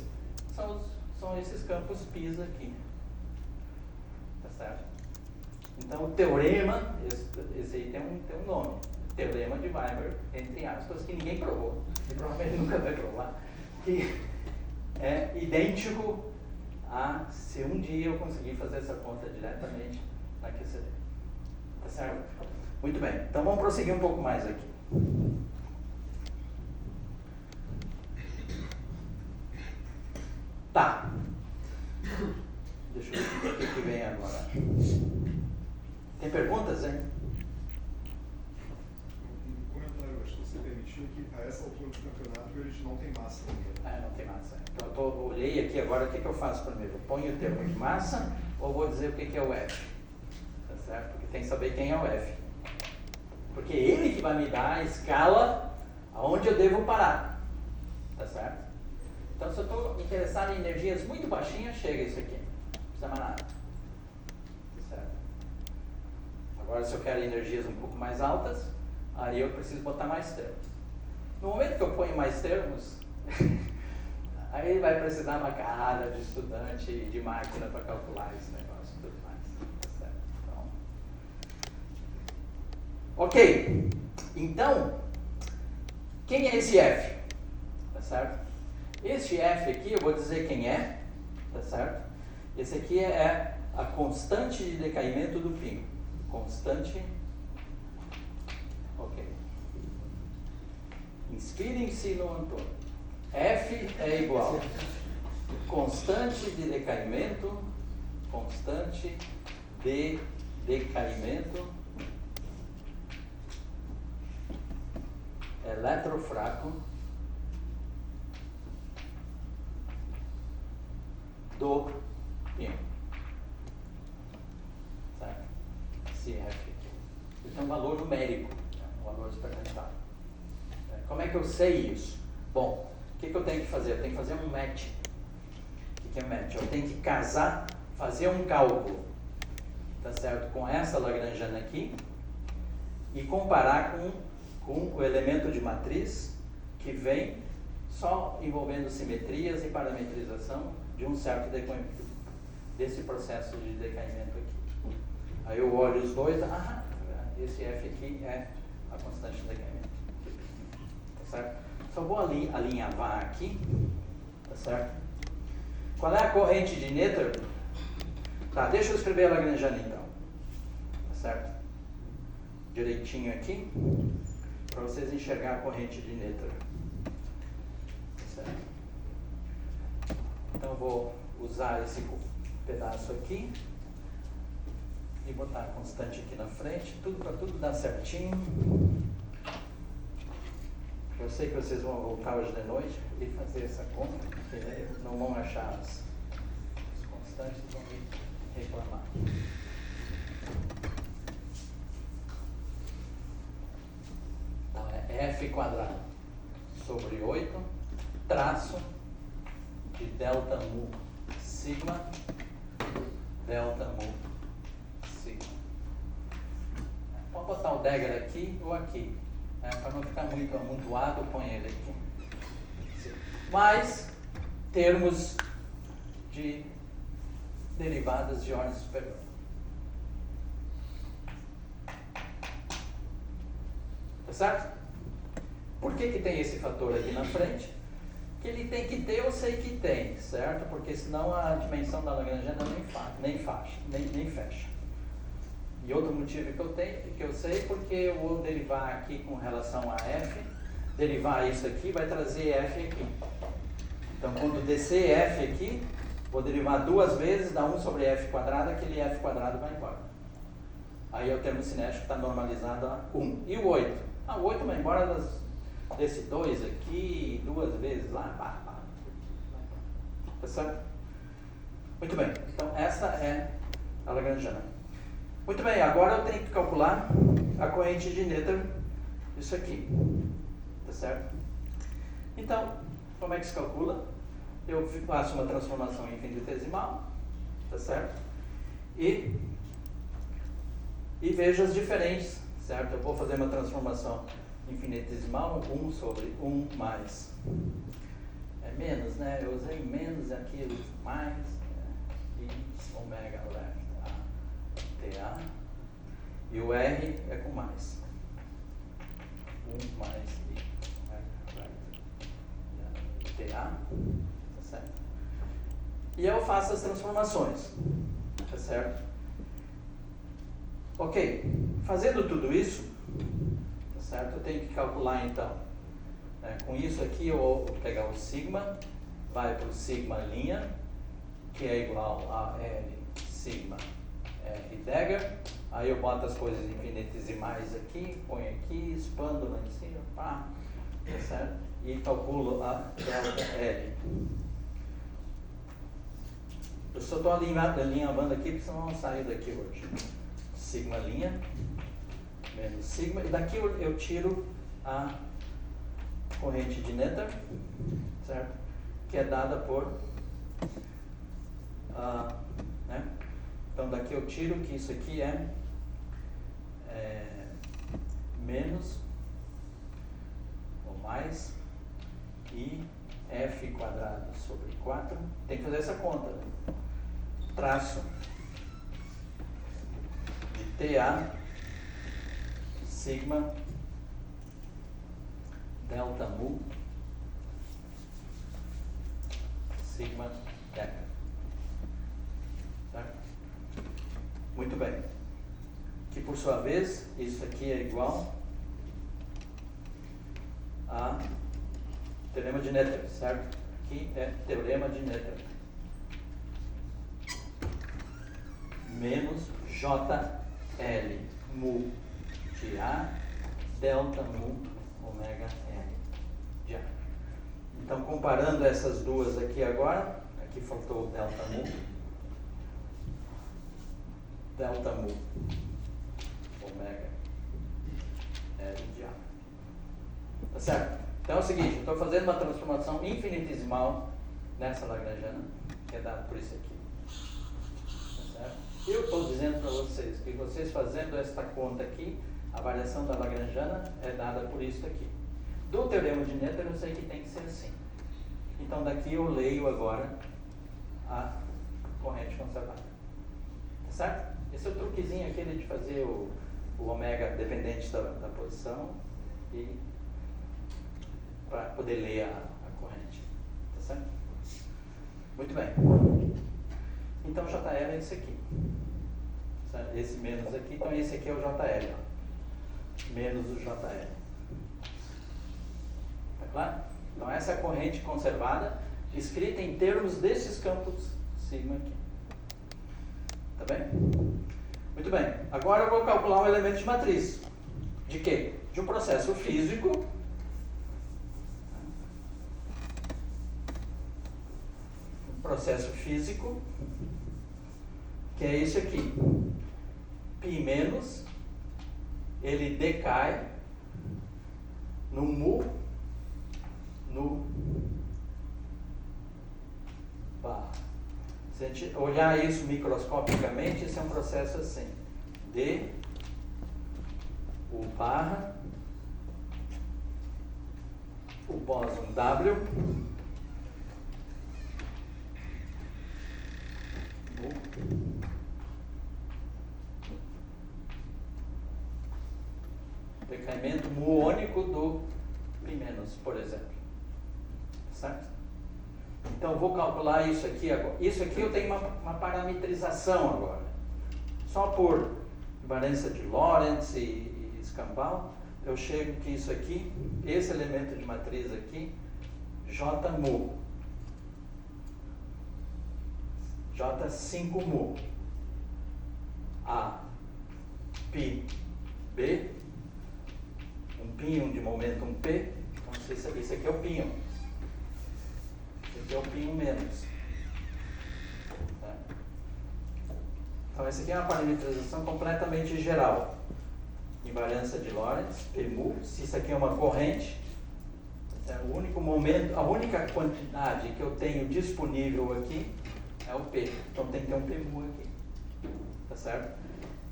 são esses campos π aqui. Tá certo? Então, o teorema, esse aí tem um nome, teorema de Weber, entre aspas, que ninguém provou, e provavelmente nunca vai provar, que é idêntico a se um dia eu conseguir fazer essa conta diretamente na QCD. Tá certo? Muito bem, então vamos prosseguir um pouco mais aqui. Tá. Deixa eu ver o que vem agora. Tem perguntas, hein?
Um comentário, acho que você permitiu que a essa altura do campeonato a gente não tem massa ainda.
Não tem massa. Então eu olhei aqui agora, o que eu faço primeiro? Eu ponho o termo de massa ou vou dizer o que é o F? Tá certo? Porque tem que saber quem é o F. Porque ele que vai me dar a escala aonde eu devo parar. Tá certo? Então se eu estou interessado em energias muito baixinhas, chega isso aqui. Não precisa mais nada. Tá certo? Agora se eu quero energias um pouco mais altas, aí eu preciso botar mais termos. No momento que eu ponho mais termos, aí ele vai precisar uma cara de estudante de máquina para calcular esse negócio e tudo mais. Tá certo? Então, ok. Então, quem é esse F? Tá certo? Este F aqui, eu vou dizer quem é. Tá certo? Esse aqui é a constante de decaimento do π. Constante. Ok. Inspirem-se no Antônio. F é igual constante de decaimento eletrofraco do íon. Certo? Esse F aqui. Ele tem um valor numérico, um valor experimental. Como é que eu sei isso? Bom, o que eu tenho que fazer? Eu tenho que fazer um match. O que é match? Eu tenho que casar, fazer um cálculo, tá certo? Com essa lagrangiana aqui e comparar com o elemento de matriz que vem só envolvendo simetrias e parametrização de um certo decaimento, desse processo de decaimento aqui. Aí eu olho os dois, esse F aqui é a constante de decaimento. Tá certo? Só vou alinhavar aqui, tá certo? Qual é a corrente de Noether? Tá, deixa eu escrever a lagrangiana então, tá certo? Direitinho aqui, para vocês enxergar a corrente de Noether. Tá certo? Então eu vou usar esse pedaço aqui e botar a constante aqui na frente, tudo para tudo dar certinho. Eu sei que vocês vão voltar hoje de noite e fazer essa conta, porque aí não vão achar as constantes e vão me reclamar. Então é F quadrado sobre 8 traço de delta mu sigma delta mu sigma. Pode botar o Dagger aqui ou aqui. Para não ficar muito amontoado, põe ele aqui. Mais termos de derivadas de ordem superior. Tá certo? Por que tem esse fator aqui na frente? Que ele tem que ter, eu sei que tem, certo? Porque senão a dimensão da Lagrangiana nem fecha. E outro motivo que eu sei, porque eu vou derivar aqui com relação a f, derivar isso aqui vai trazer f aqui. Então, quando descer f aqui, vou derivar duas vezes, dá 1 sobre f quadrado, aquele f quadrado vai embora. Aí o termo cinético está normalizado a 1. E o 8? O 8 vai embora desse 2 aqui, duas vezes lá, Tá certo? Muito bem, então essa é a Lagrangiana. Muito bem, agora eu tenho que calcular a corrente de Noether, isso aqui, tá certo? Então, como é que se calcula? Eu faço uma transformação infinitesimal, tá certo? E vejo as diferentes, certo? Eu vou fazer uma transformação infinitesimal, 1 sobre 1 mais, é menos, né? Eu usei menos aqui, mais, e ômega left, TA, e o R é com mais, 1 mais I, right, TA, tá certo? E eu faço as transformações, tá certo? Ok, fazendo tudo isso, tá certo? Eu tenho que calcular então, com isso aqui eu vou pegar o sigma, vai para o sigma linha, que é igual a L sigma R dagger, aí eu boto as coisas infinitesimais aqui, ponho aqui, expando lá em cima, pá, tá certo? E calculo a delta L. Eu só estou alinhavando aqui, porque senão não saio daqui hoje. Sigma linha, menos sigma, e daqui eu tiro a corrente de Noether, certo? Que é dada por, né? Então daqui eu tiro que isso aqui é menos ou mais I f quadrado sobre 4, tem que fazer essa conta, traço de TA sigma delta mu sigma delta. Certo? Muito bem. Que por sua vez, isso aqui é igual a teorema de Noether, certo? Aqui é teorema de Noether. Menos JL mu de A delta mu ômega L de A. Então, comparando essas duas aqui agora, aqui faltou o delta mu ômega L de A. Tá certo? Então é o seguinte, eu estou fazendo uma transformação infinitesimal nessa Lagrangiana, que é dada por isso aqui. Tá certo? Eu estou dizendo para vocês que vocês fazendo esta conta aqui, a variação da Lagrangiana é dada por isso aqui. Do teorema de Noether eu sei que tem que ser assim. Então daqui eu leio agora a corrente conservada. Tá certo? Esse é o truquezinho aquele de fazer o ômega dependente da posição e para poder ler a corrente. Tá certo? Muito bem. Então JL é esse aqui. Certo? Esse menos aqui, então esse aqui é o JL. Ó. Menos o JL. Tá claro? Então essa é a corrente conservada, escrita em termos desses campos sigma aqui. Tá bem? Muito bem. Agora eu vou calcular um elemento de matriz. De quê? De um processo físico. Processo físico, que é esse aqui. Π menos, ele decai no mu, no barra. Se a gente olhar isso microscopicamente, esse é um processo assim. D, o barra, o bóson W, decaimento muônico do π-, por exemplo. Certo? Então, vou calcular isso aqui agora. Isso aqui eu tenho uma parametrização agora. Só por invariância de Lorentz e escambau, eu chego que isso aqui, esse elemento de matriz aqui, J mu, J5 mu, A, π, B, um π de momento, um P, então isso aqui é o π. Esse aqui é o π menos. Tá? Então, essa aqui é uma parametrização completamente geral. Invariância de Lorentz, P mu, se isso aqui é uma corrente, o único momento, a única quantidade que eu tenho disponível aqui é o P. Então tem que ter um P mu aqui. Tá certo?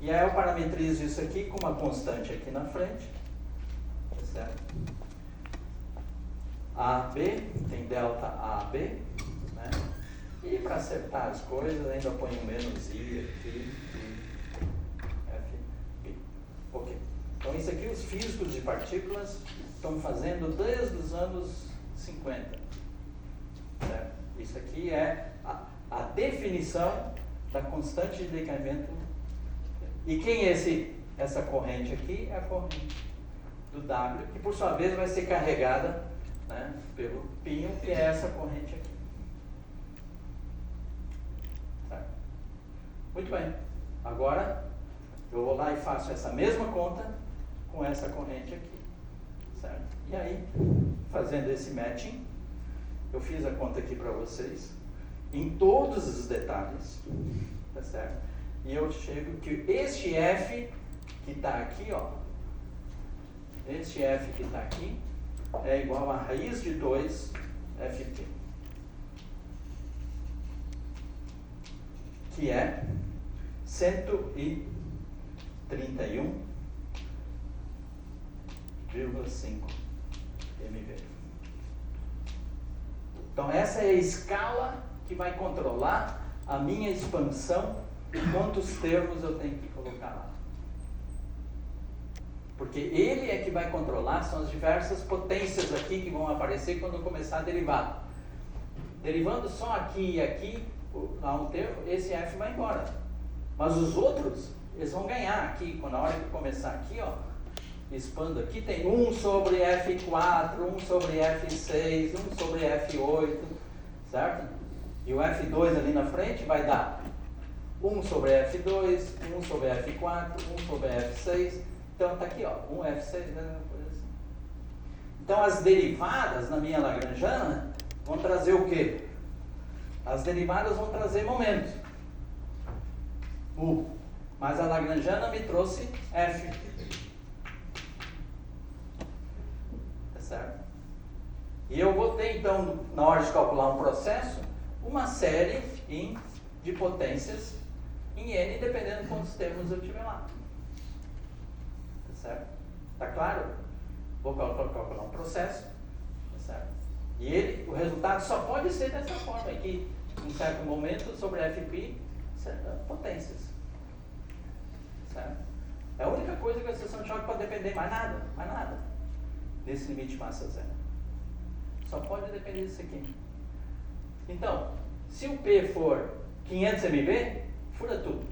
E aí eu parametrizo isso aqui com uma constante aqui na frente. Tá certo? AB, tem delta AB, né? E para acertar as coisas, ainda ponho um menos I aqui, F, B. Ok. Então isso aqui os físicos de partículas estão fazendo desde os anos 50. Certo? Isso aqui é a definição da constante de decaimento. E quem é essa corrente aqui? É a corrente do W, que por sua vez vai ser carregada, né, pelo π, que é essa corrente aqui. Certo? Muito bem. Agora eu vou lá e faço essa mesma conta com essa corrente aqui. Certo? E aí, fazendo esse matching, eu fiz a conta aqui para vocês, em todos os detalhes, tá certo? E eu chego que este F que está aqui, ó, este F que está aqui, é igual a raiz de 2 Ft, que é 131,5 MV. Então essa é a escala que vai controlar a minha expansão e quantos termos eu tenho que colocar lá. Porque ele é que vai controlar, são as diversas potências aqui que vão aparecer quando eu começar a derivar. Derivando só aqui e aqui, lá um termo, esse F vai embora. Mas os outros, eles vão ganhar aqui, quando a hora que começar aqui, ó, expando aqui, tem 1 sobre F4, 1 sobre F6, 1 sobre F8, certo? E o F2 ali na frente vai dar 1 sobre F2, 1 sobre F4, 1 sobre F6. Então está aqui, ó, 1 F6, né? Então as derivadas na minha lagrangiana vão trazer o quê? As derivadas vão trazer momento. U. Mas a lagrangiana me trouxe F. Tá certo? E eu vou ter, então, na hora de calcular um processo, uma série de potências em N, dependendo de quantos termos eu tiver lá. Tá certo? Tá claro? Vou calcular um processo. Tá certo? E o resultado só pode ser dessa forma, que em certo momento, sobre Fp, potências. Certo? É a única coisa que a seção de choque pode depender, mais nada, desse limite de massa zero. Só pode depender disso aqui. Então, se o P for 500 MV, fura tudo.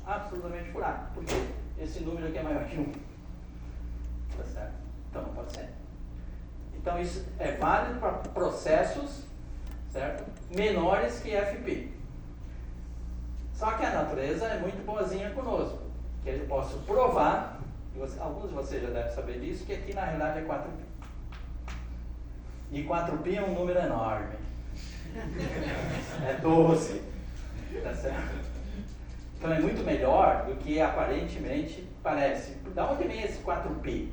Absolutamente furado. Porque esse número aqui é maior que 1. Tá certo? Então não pode ser. Então isso é válido para processos, certo? Menores que Fp. Só que a natureza é muito boazinha conosco. Que eu posso provar, alguns de vocês já devem saber disso, que aqui na realidade é 4π. E 4π é um número enorme. É 12. Tá certo? Então é muito melhor do que aparentemente parece. Da onde vem esse 4π?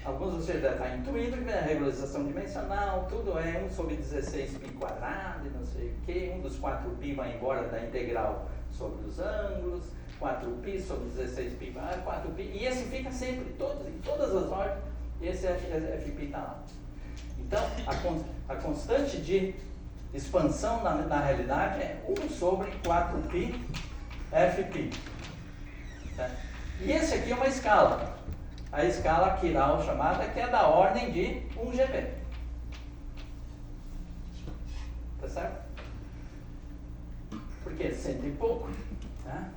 Alguns de vocês devem estar intuindo que a regularização dimensional, tudo é 1 sobre 16π quadrado e não sei o que. Um dos 4π vai embora da integral sobre os ângulos, 4π sobre 16π, 4π, e esse fica sempre, em todas as ordens, esse Fp está lá. Então, a constante de expansão na realidade é 1 sobre 4π Fp. Tá? E esse aqui é uma escala. A escala quiral chamada, que é da ordem de 1 GeV. Tá certo? Porque 100 e pouco, né?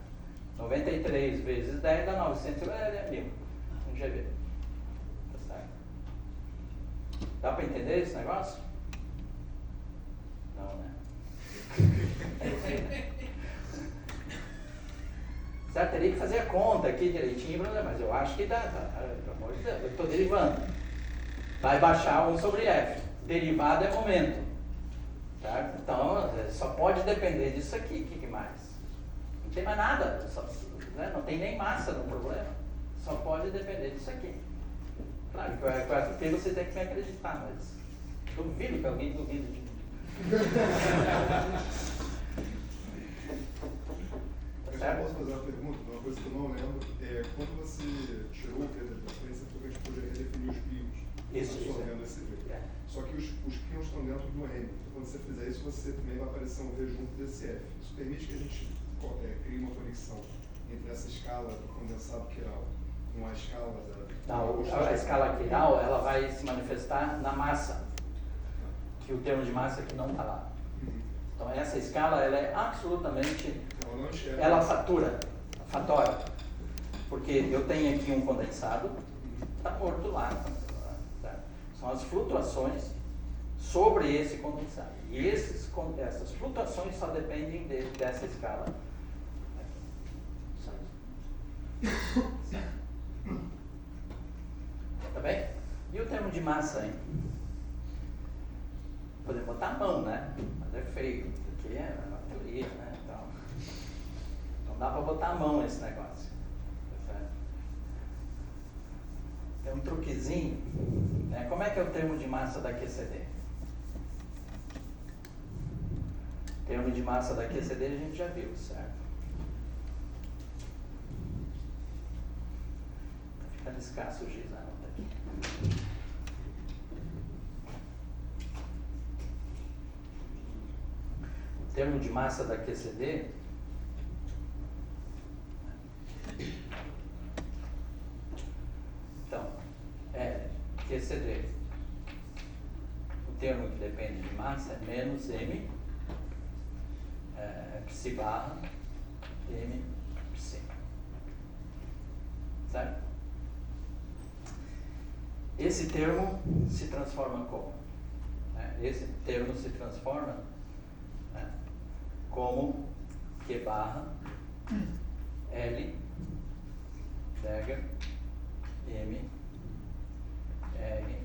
93 vezes 10 dá 900, é 1000. 1 GeV. Tá certo? Dá para entender esse negócio? Não, né? Certo? Teria que fazer a conta aqui direitinho, mas eu acho que dá, pelo amor de Deus, eu estou derivando. Vai baixar 1 sobre F. Derivada é momento. Certo? Então, só pode depender disso aqui. O que mais? Não tem mais nada. Né? Não tem nem massa no problema. Só pode depender disso aqui. Claro que você tem que me acreditar, mas duvido que alguém duvide de mim.
Eu posso fazer uma pergunta? Uma coisa que eu não lembro é quando você tirou o P da frente, você falou que a gente poderia redefinir os pios.
Isso.
Esse V. Só que os pios estão dentro do M. Então, quando você fizer isso, você também vai aparecer um V junto desse F. Isso permite que a gente crie uma conexão entre essa escala do condensado quiral com a escala da...
Não, a escala quiral, ela vai se manifestar na massa. Que o termo de massa aqui não está lá. Então essa escala, ela é absolutamente... Ela fatora. Porque eu tenho aqui um condensado, está morto lá. Tá? São as flutuações sobre esse condensado. E essas flutuações só dependem dessa escala. Tá bem? E o termo de massa, hein? Podemos botar a mão, né? Mas é feio, porque é uma teoria, né? Então, não dá para botar a mão nesse negócio. Tá certo? Tem um truquezinho, né? Como é que é o termo de massa da QCD? O termo de massa da QCD a gente já viu, certo? Tá ficando escasso o giz, né? Tá aqui. O termo de massa da QCD então, QCD. O termo que depende de massa é menos M psi barra M psi. Certo? Esse termo se transforma como? Esse termo se transforma como Q barra L Dagger M R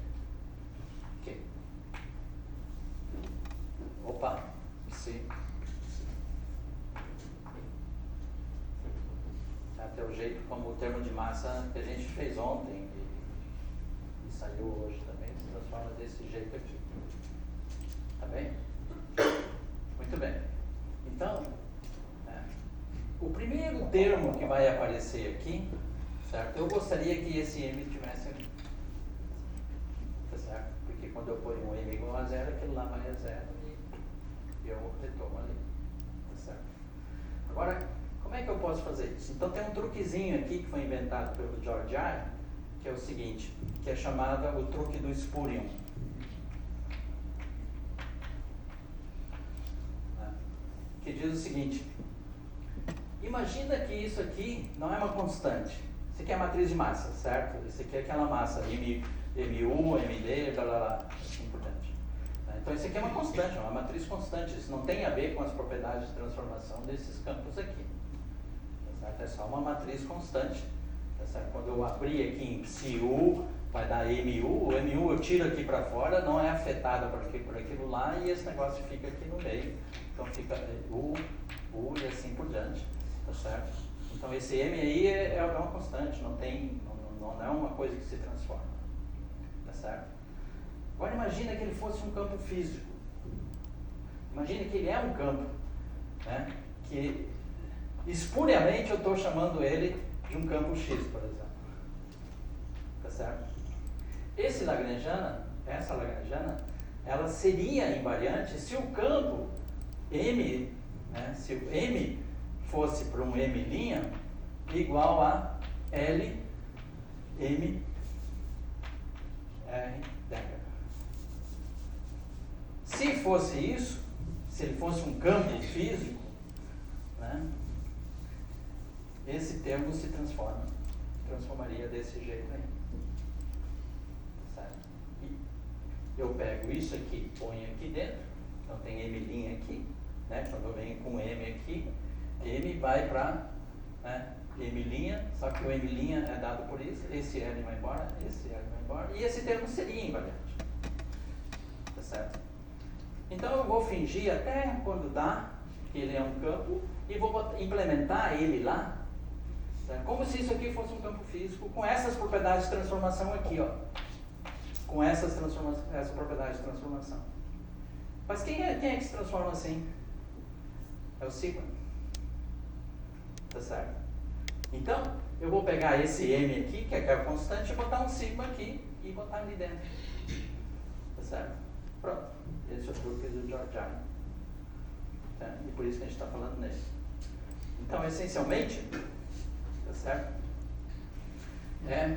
Q. Opa, psi. Até o jeito como o termo de massa que a gente fez ontem e saiu hoje também se transforma desse jeito aqui. Tá bem? Muito bem. Então, o primeiro termo que vai aparecer aqui, certo? Eu gostaria que esse M tivesse ali. Tá certo? Porque quando eu ponho um M igual a zero, aquilo lá vai a zero e eu retomo ali. Tá certo? Agora, como é que eu posso fazer isso? Então tem um truquezinho aqui que foi inventado pelo George I, que é o seguinte, que é chamado o truque do Spurion. Que diz o seguinte: imagina que isso aqui não é uma constante. Isso aqui é a matriz de massa, certo? Isso aqui é aquela massa, MU, MD, blá blá blá, assim por diante. Então isso aqui é uma constante, é uma matriz constante. Isso não tem a ver com as propriedades de transformação desses campos aqui. Tá certo? É só uma matriz constante. Tá certo? Quando eu abrir aqui em psi-U, vai dar MU. O MU eu tiro aqui para fora, não é afetado por aquilo lá, e esse negócio fica aqui no meio. Então fica U e assim por diante, tá certo? Então esse M aí é uma constante, não é uma coisa que se transforma, tá certo? Agora imagina que ele fosse um campo físico. Imagina que ele é um campo, né? Que espuriamente eu estou chamando ele de um campo X, por exemplo. Tá certo? Essa Lagrangiana, ela seria invariante se o campo M, né, se o M fosse para um M' igual a L, M, R, Dagger. Se fosse isso, se ele fosse um campo físico, né, esse termo se transformaria desse jeito aí. Certo? E eu pego isso aqui, ponho aqui dentro, então tem M' aqui, né, quando eu venho com M aqui, M vai para, né, M', só que o M' é dado por isso, esse L vai embora, esse L vai embora, e esse termo seria invariante. Tá certo? Então eu vou fingir até quando dá que ele é um campo e vou implementar ele lá, certo? Como se isso aqui fosse um campo físico com essas propriedades de transformação aqui, ó. Com essa propriedade de transformação. Mas quem é que se transforma assim? É o sigma. Tá certo? Então, eu vou pegar esse M aqui, que é a constante, e botar um sigma aqui e botar ali dentro. Tá certo? Pronto. Esse é o truque do Georgian. Tá? E por isso que a gente está falando nele. Então, essencialmente, tá certo? É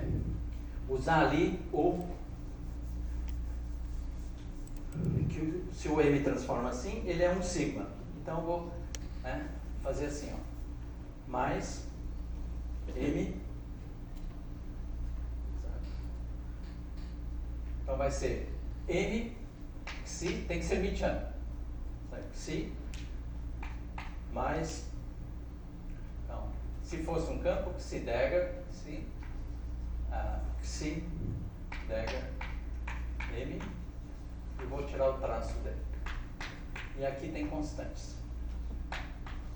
usar ali que se o M transforma assim, ele é um sigma. Então, eu vou, né, fazer assim, ó. Mais M. Certo? Então, vai ser M, Xi, tem que ser Michan. Xi mais, então, se fosse um campo, Xi Dagger, Xi Dagger M, e vou tirar o traço dele. E aqui tem constantes.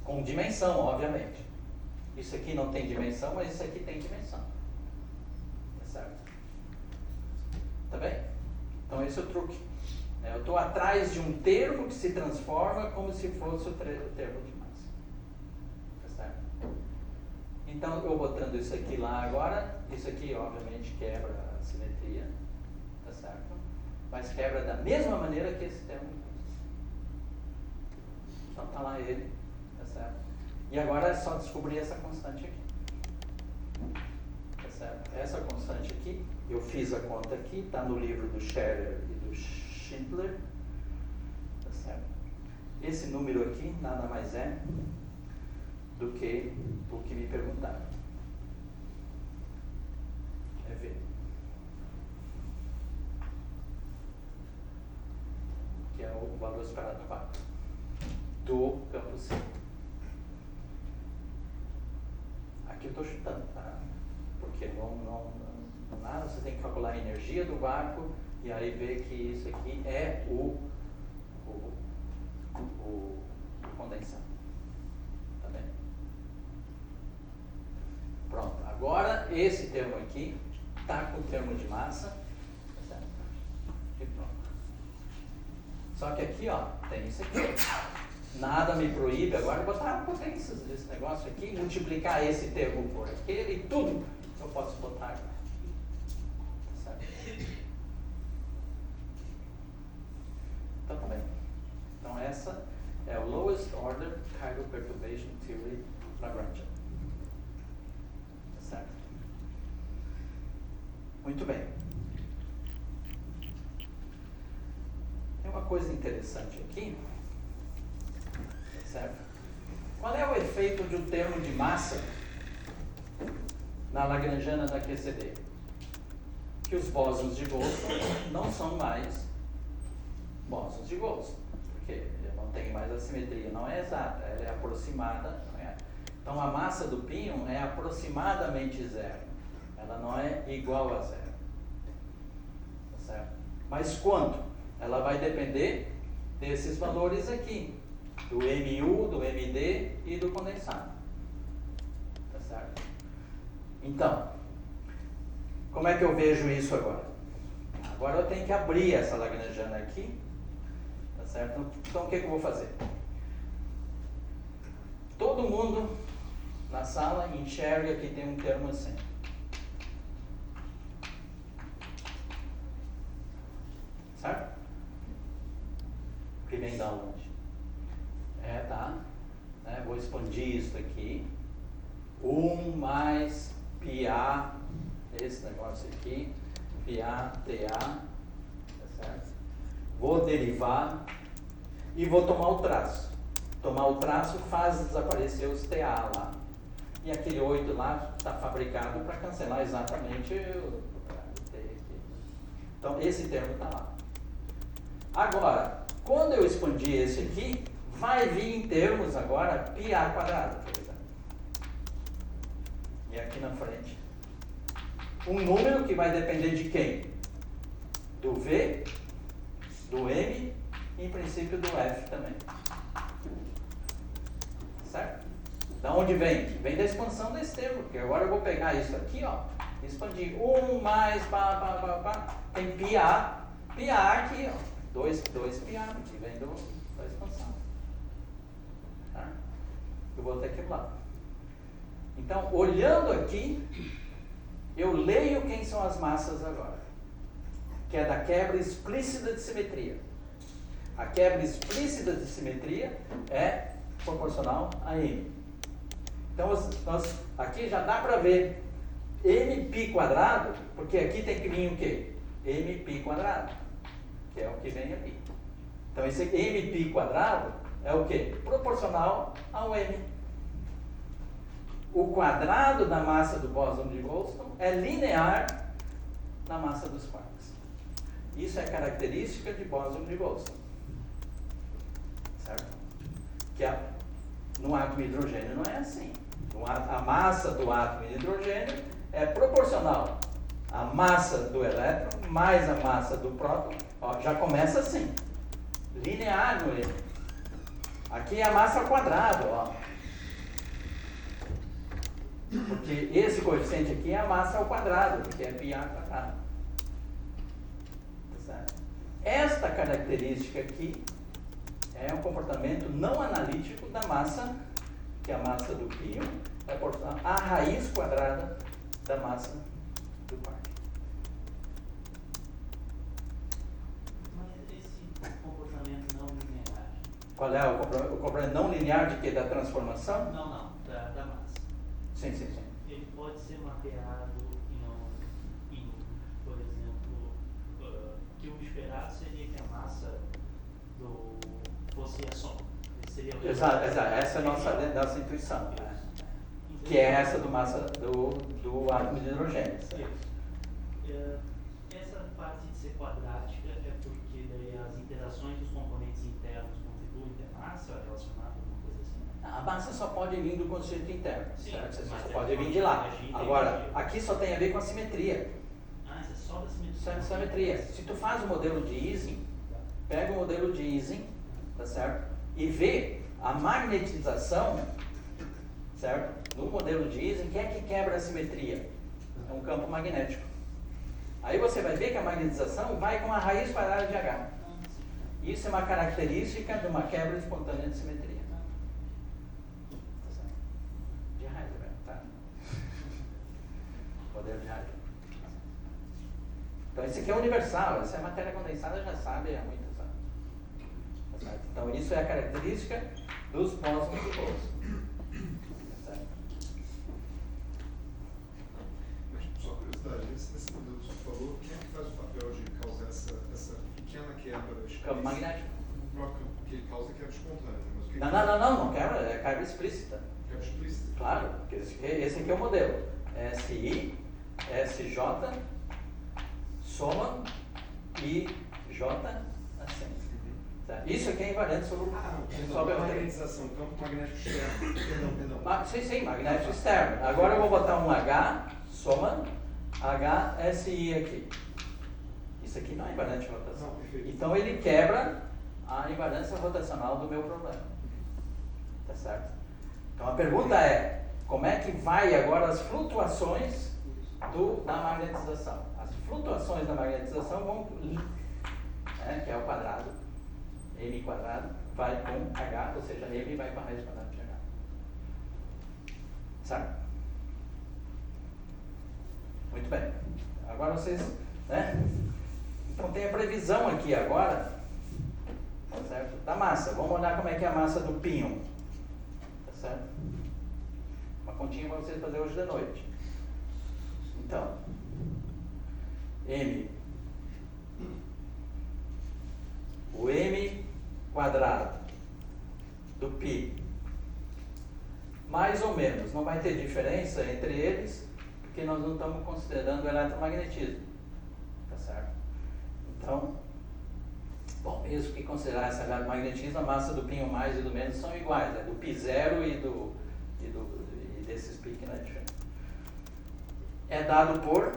Com dimensão, obviamente. Isso aqui não tem dimensão, mas isso aqui tem dimensão. Tá certo? Tá bem? Então esse é o truque. Eu estou atrás de um termo que se transforma como se fosse o termo de massa. Tá certo? Então eu botando isso aqui lá agora, isso aqui obviamente quebra a simetria. Tá certo? Mas quebra da mesma maneira que esse termo. Então está lá ele. Tá certo? E agora é só descobrir essa constante aqui. Tá certo? Essa constante aqui, eu fiz a conta aqui, está no livro do Scherer e do Schindler. Tá certo? Esse número aqui nada mais é do que o que me perguntaram. É V. Que é o valor esperado 4 do campo C. Aqui eu estou chutando, tá? Porque não nada, você tem que calcular a energia do vácuo e aí ver que isso aqui é o condensado. Tá bem? Pronto. Agora esse termo aqui está com o termo de massa. Tá certo? E pronto. Só que aqui, ó, tem isso aqui. Nada me proíbe agora de botar potências desse negócio aqui, multiplicar esse termo por aquele e tudo eu posso botar agora. Certo? Então tá bem. Então essa é o Lowest Order Chiral Perturbation Theory Lagrangian. Tá certo? Muito bem. Tem uma coisa interessante aqui. Certo? Qual é o efeito de um termo de massa na Lagrangiana da QCD? Que os bósons de Goldstone não são mais bósons de Goldstone, porque não tem mais a simetria, não é exata, ela é aproximada. Não é? Então a massa do píon é aproximadamente zero, ela não é igual a zero. Tá certo? Mas quanto? Ela vai depender desses valores aqui. Do MU, do MD e do condensado. Tá certo? Então, como é que eu vejo isso agora? Agora eu tenho que abrir essa Lagrangiana aqui. Tá certo? Então o que eu vou fazer? Todo mundo na sala enxerga que tem um termo assim. Certo? Que vem da onde? Tá. Né? Vou expandir isso aqui. 1 mais πA, esse negócio aqui, πA, TA, tá certo? Vou derivar e vou tomar o traço. Tomar o traço faz desaparecer os TA lá. E aquele 8 lá está fabricado para cancelar exatamente o T aqui. Então, esse termo está lá. Agora, quando eu expandir esse aqui, vai vir em termos agora πA quadrado, por exemplo. E aqui na frente, um número que vai depender de quem? Do V, do M e, em princípio, do F também. Certo? Da onde vem? Vem da expansão desse termo, porque agora eu vou pegar isso aqui, ó, expandir 1 mais tem πA, πA aqui, ó, 2 πA, que vem da expansão. Tá? Eu vou até aqui do lado. Então, olhando aqui, eu leio quem são as massas agora, que é da quebra explícita de simetria. A quebra explícita de simetria é proporcional a M. Então, aqui já dá para ver mπ quadrado, porque aqui tem que vir o quê? mπ quadrado, que é o que vem aqui. Então, esse mπ quadrado é o quê? Proporcional ao m. O quadrado da massa do bóson de Goldstone é linear na massa dos quarks. Isso é característica de bóson de Goldstone. Certo? Que no átomo de hidrogênio não é assim. A massa do átomo de hidrogênio é proporcional à massa do elétron mais a massa do próton. Ó, já começa assim, linear no M. Aqui é a massa ao quadrado, ó. Porque esse coeficiente aqui é a massa ao quadrado, que é πA quadrado. Tá certo? Esta característica aqui é um comportamento não analítico da massa, que é a massa do π1, é proporcional à raiz quadrada da massa do quark.
Mas esse comportamento não linear...
Qual é o comportamento não linear de quê? Da transformação?
Não, da massa.
Sim.
Ele pode ser mapeado em por exemplo, que o esperado seria que a massa fosse a soma.
Exato, essa é a nossa intuição, né? Que é essa do massa do átomo de hidrogênio.
Essa parte de ser quadrática é porque daí as interações dos componentes internos contribuem ter massa relacionada a alguma coisa assim?
A massa só pode vir do conceito interno,
Sim,
certo? Você
mas
só
é
pode vir
uma
de lá.
energia
Agora,
inteligível.
aqui só tem a ver com a simetria.
Isso é só da simetria.
Só de simetria. Se tu faz o modelo de Ising, pega o modelo de Ising, tá certo? E vê a magnetização, certo? No modelo de Ising, quem é que quebra a simetria? É um campo magnético. Aí você vai ver que a magnetização vai com a raiz quadrada de H. Isso é uma característica de uma quebra espontânea de simetria. Tá certo? De Heisenberg, tá? Modelo de Heisenberg. Então, esse aqui é universal, essa é matéria condensada, já sabe há muitos anos. Tá certo? Então, isso é a característica dos bósons de Goldstone. Tá certo?
Mas, só curiosidade, nesse modelo que você falou, quem é que faz o papel de causar essa pequena quebra?
Campo magnético.
O próprio campo, que causa quebra espontânea. Mas o que
Não quebra, é quebra explícita.
Quebra explícita.
Claro, porque esse aqui é o modelo. SI, SJ, soma e J assim. Certo? Isso aqui é invariante sobre o
Sobre a magnetização, campo magnético externo. Perdão.
Sim, magnético externo. Agora eu vou botar um H, soma, HSI aqui. Isso aqui não é invariante de rotação.
Não, perfeito.
Então ele quebra a invariância rotacional do meu problema. Tá certo? Então a pergunta é, como é que vai agora as flutuações da magnetização? As flutuações da magnetização vão, né, que é o quadrado, m quadrado, vai com H, ou seja, m vai com a raiz quadrada de H. Certo? Muito bem. Agora vocês, né? Então tem a previsão aqui agora, tá certo? Da massa. Vamos olhar como é que é a massa do π1. Tá certo? Uma continha para vocês fazer hoje de noite. Então, M, o M quadrado do π, mais ou menos, não vai ter diferença entre eles, porque nós não estamos considerando o eletromagnetismo, tá certo? Então, bom, mesmo que considerar esse eletromagnetismo, a massa do π mais e do menos são iguais, do π0 e desses π que não é diferente. É dado por,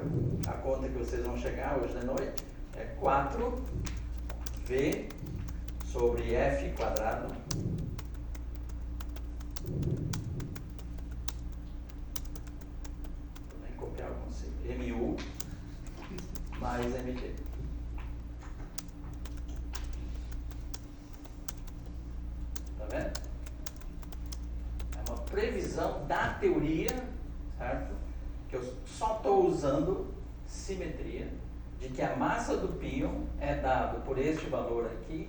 a conta que vocês vão chegar hoje de noite, é 4V sobre F quadrado vou nem copiar o conceito, MU mais MT. Tá vendo? É uma previsão da teoria, certo? Que eu só estou usando simetria, de que a massa do píon é dado por este valor aqui,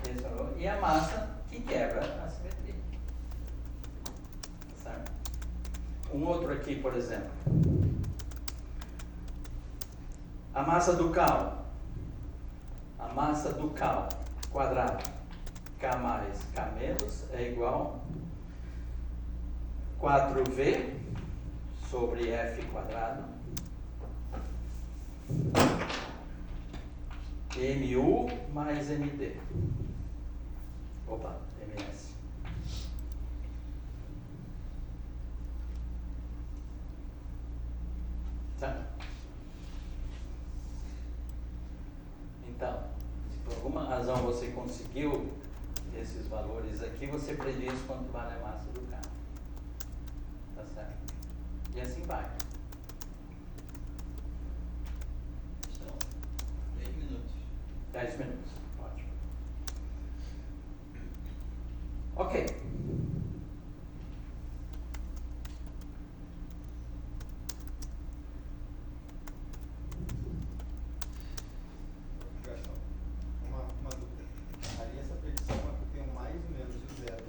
esse valor, e a massa que quebra a simetria. Certo? Um outro aqui, por exemplo. A massa do cal. A massa do cal quadrado, K mais K menos, é igual a 4V sobre F quadrado MU mais MD. Opa, MS. Tá? Então, se por alguma razão você conseguiu esses valores aqui, você prediz quanto vale a massa do carro. Tá certo? E assim vai.
São 10 minutos.
10 minutos. Ótimo. Ok.
Gastão, uma dúvida. Ali essa predição tem um mais ou menos de zero.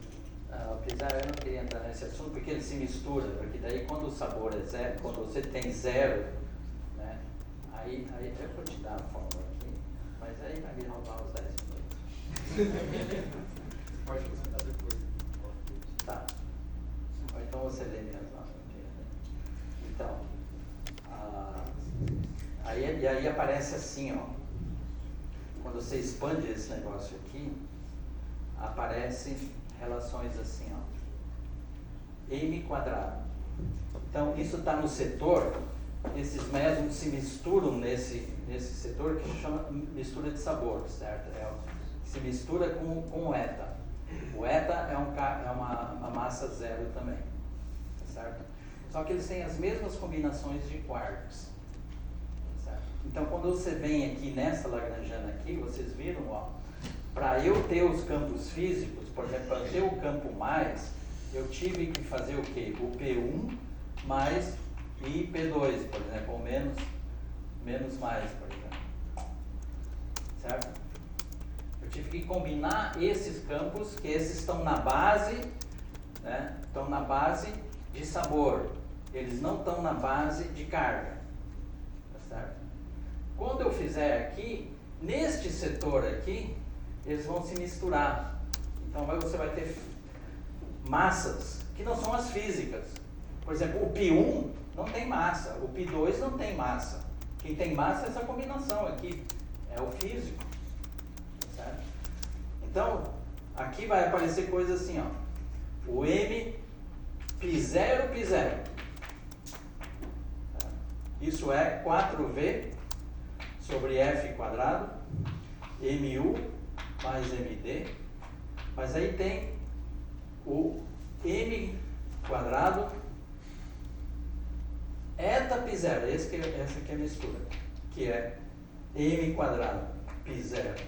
Apesar, eu não queria entrar nesse assunto porque ele se mistura, porque daí quando o sabor é zero, quando você tem zero, né, aí eu vou te dar a fórmula aqui, mas aí vai me roubar os 10 minutos.
Pode apresentar depois.
Tá. Ou então você lê mesmo. Então, aí aparece assim, ó. Quando você expande esse negócio aqui, aparecem relações assim, ó. M quadrado. Então, isso está no setor, esses mesmos se misturam nesse setor que se chama mistura de sabor, certo? Se mistura com o eta. O eta é uma massa zero também, certo? Só que eles têm as mesmas combinações de quarks, certo? Então, quando você vem aqui nessa lagrangiana aqui, vocês viram, ó, para eu ter os campos físicos, por exemplo, para ter o campo mais, eu tive que fazer o quê? O P1 mais e P2, por exemplo, ou menos mais, por exemplo. Certo? Eu tive que combinar esses campos, que esses estão na base, né? Estão na base de sabor. Eles não estão na base de carga. Tá certo? Quando eu fizer aqui, neste setor aqui, eles vão se misturar. Então você vai ter massas que não são as físicas. Por exemplo, o π1 não tem massa, o π2 não tem massa. Quem tem massa é essa combinação aqui, é o físico. Certo? Então, aqui vai aparecer coisa assim, ó. O M π0, π0. Isso é 4V sobre F quadrado, MU mais MD. Mas aí tem o M quadrado eta π0, essa aqui é a mistura, que é M quadrado π0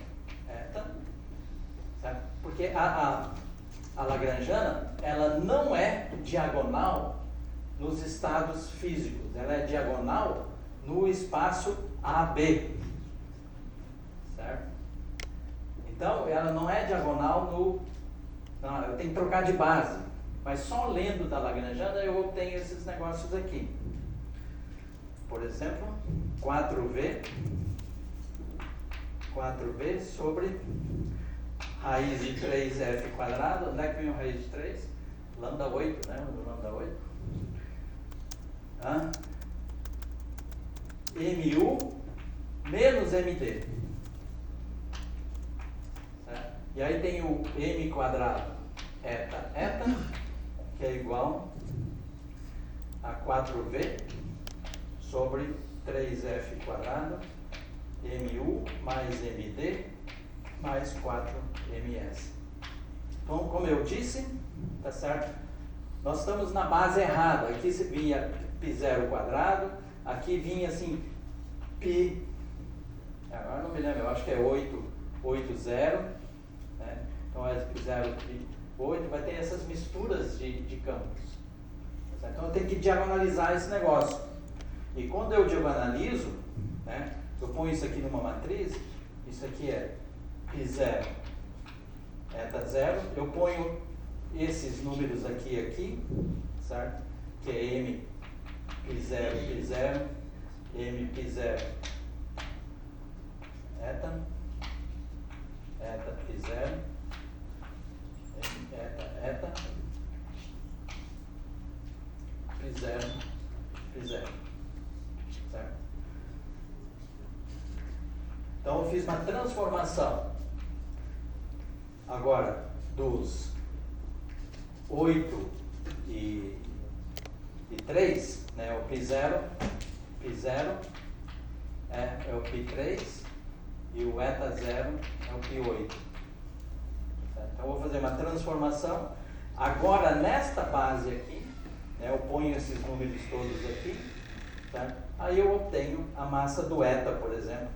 eta, certo? Porque a lagrangiana, ela não é diagonal nos estados físicos, ela é diagonal no espaço AB, certo? Então, ela não é diagonal no... Não, eu tenho que trocar de base, mas só lendo da lagrangiana eu obtenho esses negócios aqui. por exemplo, 4V sobre raiz de 3F quadrado. Onde é que vem o raiz de 3? Lambda 8, né? O lambda 8. MU menos MD. Certo? E aí tem o M quadrado eta, que é igual a 4V sobre 3F quadrado, MU mais MD mais 4MS. Então, como eu disse, tá certo? Nós estamos na base errada. Aqui vinha π0 quadrado, aqui vinha assim, π, agora não me lembro, eu acho que é 8, 0, né? Então é π0, π8, vai ter essas misturas de campos. Tá certo? Então eu tenho que diagonalizar esse negócio. E quando eu diagonalizo, né, eu ponho isso aqui numa matriz, isso aqui é π0, eta 0, eu ponho esses números aqui, certo? Que é M π0, M π0, eta π0, M eta, π0, certo? Então eu fiz uma transformação agora dos 8 e 3, né? O π0 é o π3 e o eta 0 é o π8. Certo? Então eu vou fazer uma transformação agora nesta base aqui, né? Eu ponho esses números todos aqui, certo? Aí eu obtenho a massa do eta, por exemplo.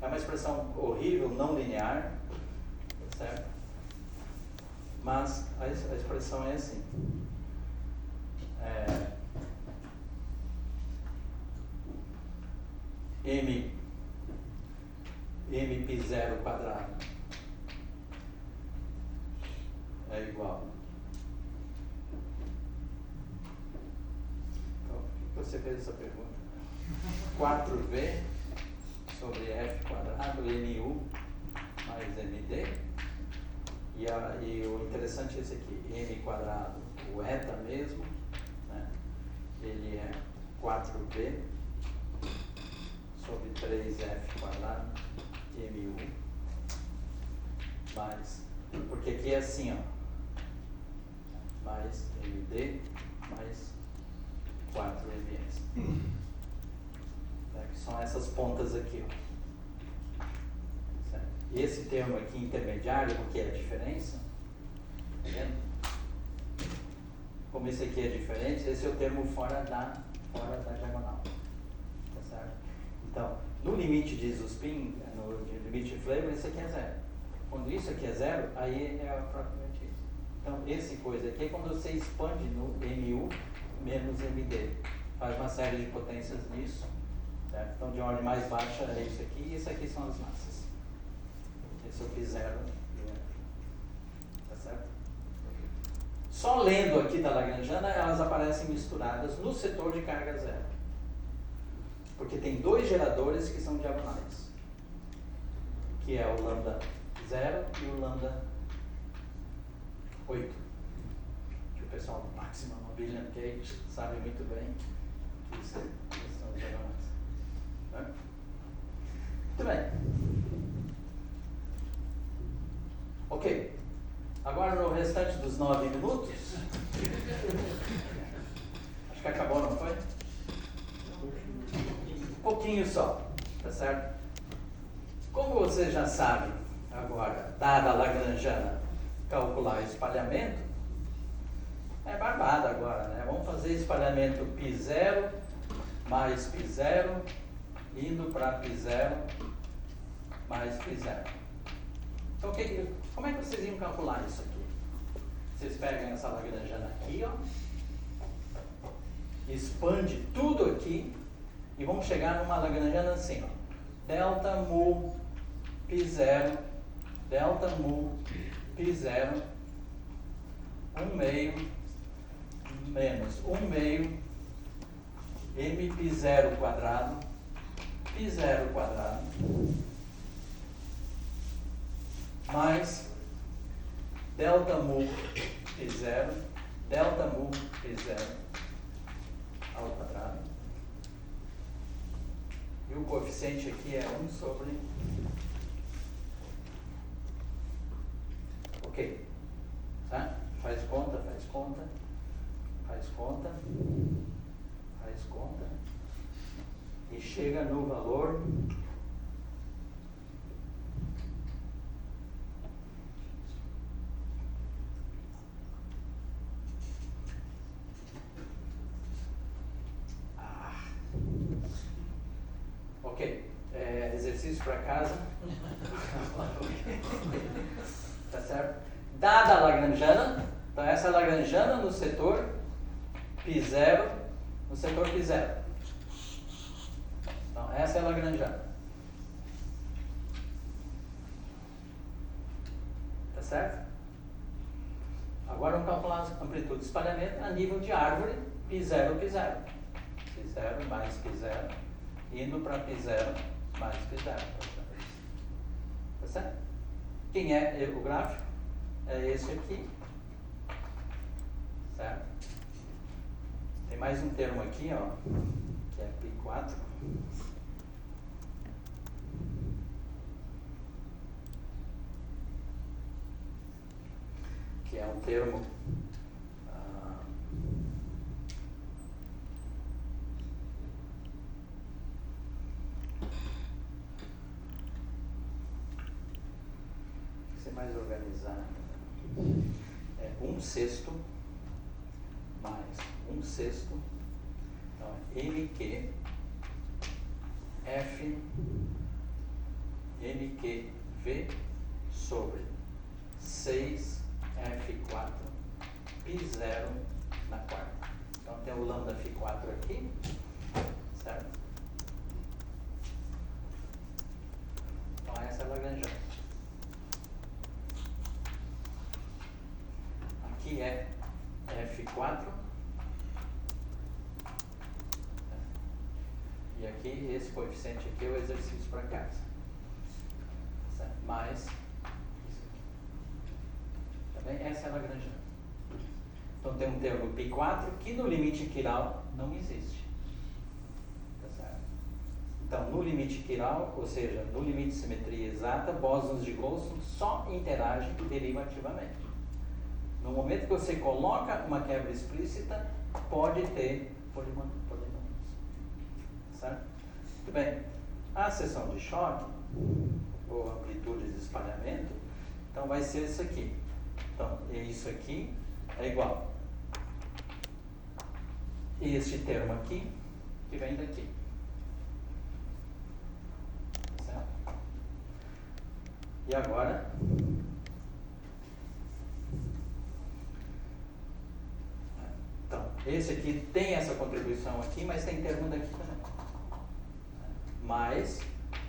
É uma expressão horrível, não linear, certo? Mas a expressão é assim. M π0 quadrado é igual. Então, por que você fez essa pergunta? 4V sobre F quadrado, MU mais MD. E o interessante é esse aqui, M quadrado, o eta mesmo, né? Ele é 4V sobre 3F quadrado, MU, mais, porque aqui é assim, ó, mais MD, mais 4MS. Que são essas pontas aqui, ó. Certo? E esse termo aqui intermediário, o que é a diferença? Tá vendo? Como esse aqui é diferente, esse é o termo fora da diagonal. Tá certo? Então, no limite de Zuspin, no limite de Flavor, esse aqui é 0. Quando isso aqui é 0, aí é propriamente isso. Então, esse coisa aqui é quando você expande no MU menos MD. Faz uma série de potências nisso. Certo? Então, de ordem mais baixa é isso aqui, e isso aqui são as massas. Esse é o π0. Tá certo? Só lendo aqui da Lagrangiana, elas aparecem misturadas no setor de carga zero. Porque tem dois geradores que são diagonais. Que é o lambda 0 e o lambda 8. Que o pessoal do Maximum Abelian Gauge sabe muito bem que isso são diagonais. Muito bem. Ok. Agora no restante dos 9 minutos. Acho que acabou, não foi? Um pouquinho só. Tá certo? Como você já sabe agora, dada a Lagrangiana, calcular espalhamento, é barbada agora, né? Vamos fazer espalhamento π0 mais π0 indo para π0 mais π0. Então, como é que vocês iam calcular isso aqui? Vocês pegam essa Lagrangiana aqui, ó, expande tudo aqui e vamos chegar numa Lagrangiana assim, ó. Delta mu π0, delta mu π0, 1/2 menos 1/2 mπ0 quadrado, π0 quadrado, mais delta mu π0, delta mu π0 ao quadrado. E o coeficiente aqui é 1 sobre... Ok. Tá? Faz conta, faz conta, faz conta, faz conta. E chega no valor... Ok, exercício para casa. Tá certo? Dada a lagrangiana, então essa é a lagrangiana no setor π0, no setor π0. Então essa é a lagrangiana. Tá certo? Agora vamos calcular a amplitude de espalhamento a nível de árvore π0, π0. π0 mais π0. Indo para π0 mais π0. Tá certo? Quem é o gráfico? É esse aqui. Certo? Tem mais um termo aqui, ó, que é π4. Que é um termo mais organizado. É 1/6 mais 1/6. Então, MQ F MQV sobre 6F4 π0 na quarta. Então, tem o lambda Φ4 aqui, certo? Então, essa é a lagrangiana. Aqui é F4 e aqui esse coeficiente aqui é o exercício para casa, certo? Mais isso aqui. Tá bem? Essa é a lagrangiana. Então tem um termo π4 que no limite quiral não existe, tá certo? Então no limite quiral, ou seja, no limite de simetria exata, bósons de Coulson só interagem derivativamente. No momento que você coloca uma quebra explícita, pode ter polinomios. Certo? Muito bem. A seção de choque, ou amplitude de espalhamento, então vai ser isso aqui. Então, isso aqui é igual a este termo aqui, que vem daqui. Certo? E agora... Então, esse aqui tem essa contribuição aqui, mas tem termo daqui também. Mais,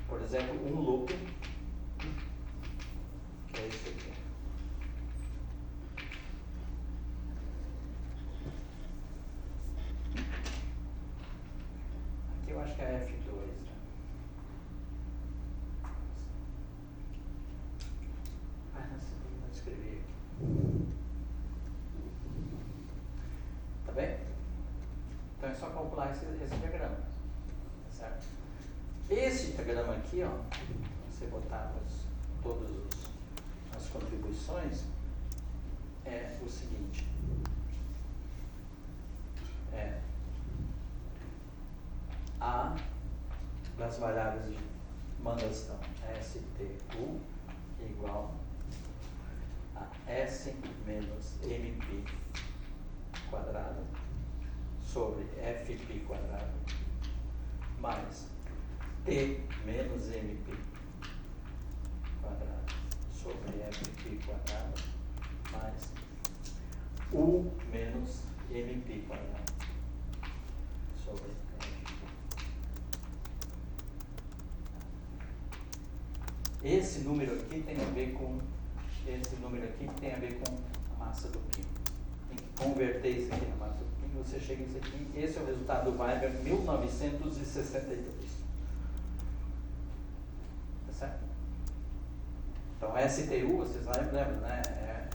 por exemplo, um loop, que é esse aqui. Aqui eu acho que é F2, né? Ah, não escrevi aqui. Tá bem? Então é só calcular esse diagrama, tá certo? Esse diagrama aqui, ó, você botar todas as contribuições, é o seguinte, é A das variáveis de Mandelstam, STU igual a S menos MP quadrado sobre FP quadrado mais T menos MP quadrado sobre FP quadrado mais U menos MP quadrado sobre FP. Esse número aqui tem a ver com a massa do pino. Tem que converter isso aqui na massa do pino você chega nisso aqui. Esse é o resultado do Weber 1962. Tá certo? Então, STU, vocês lembram, né? É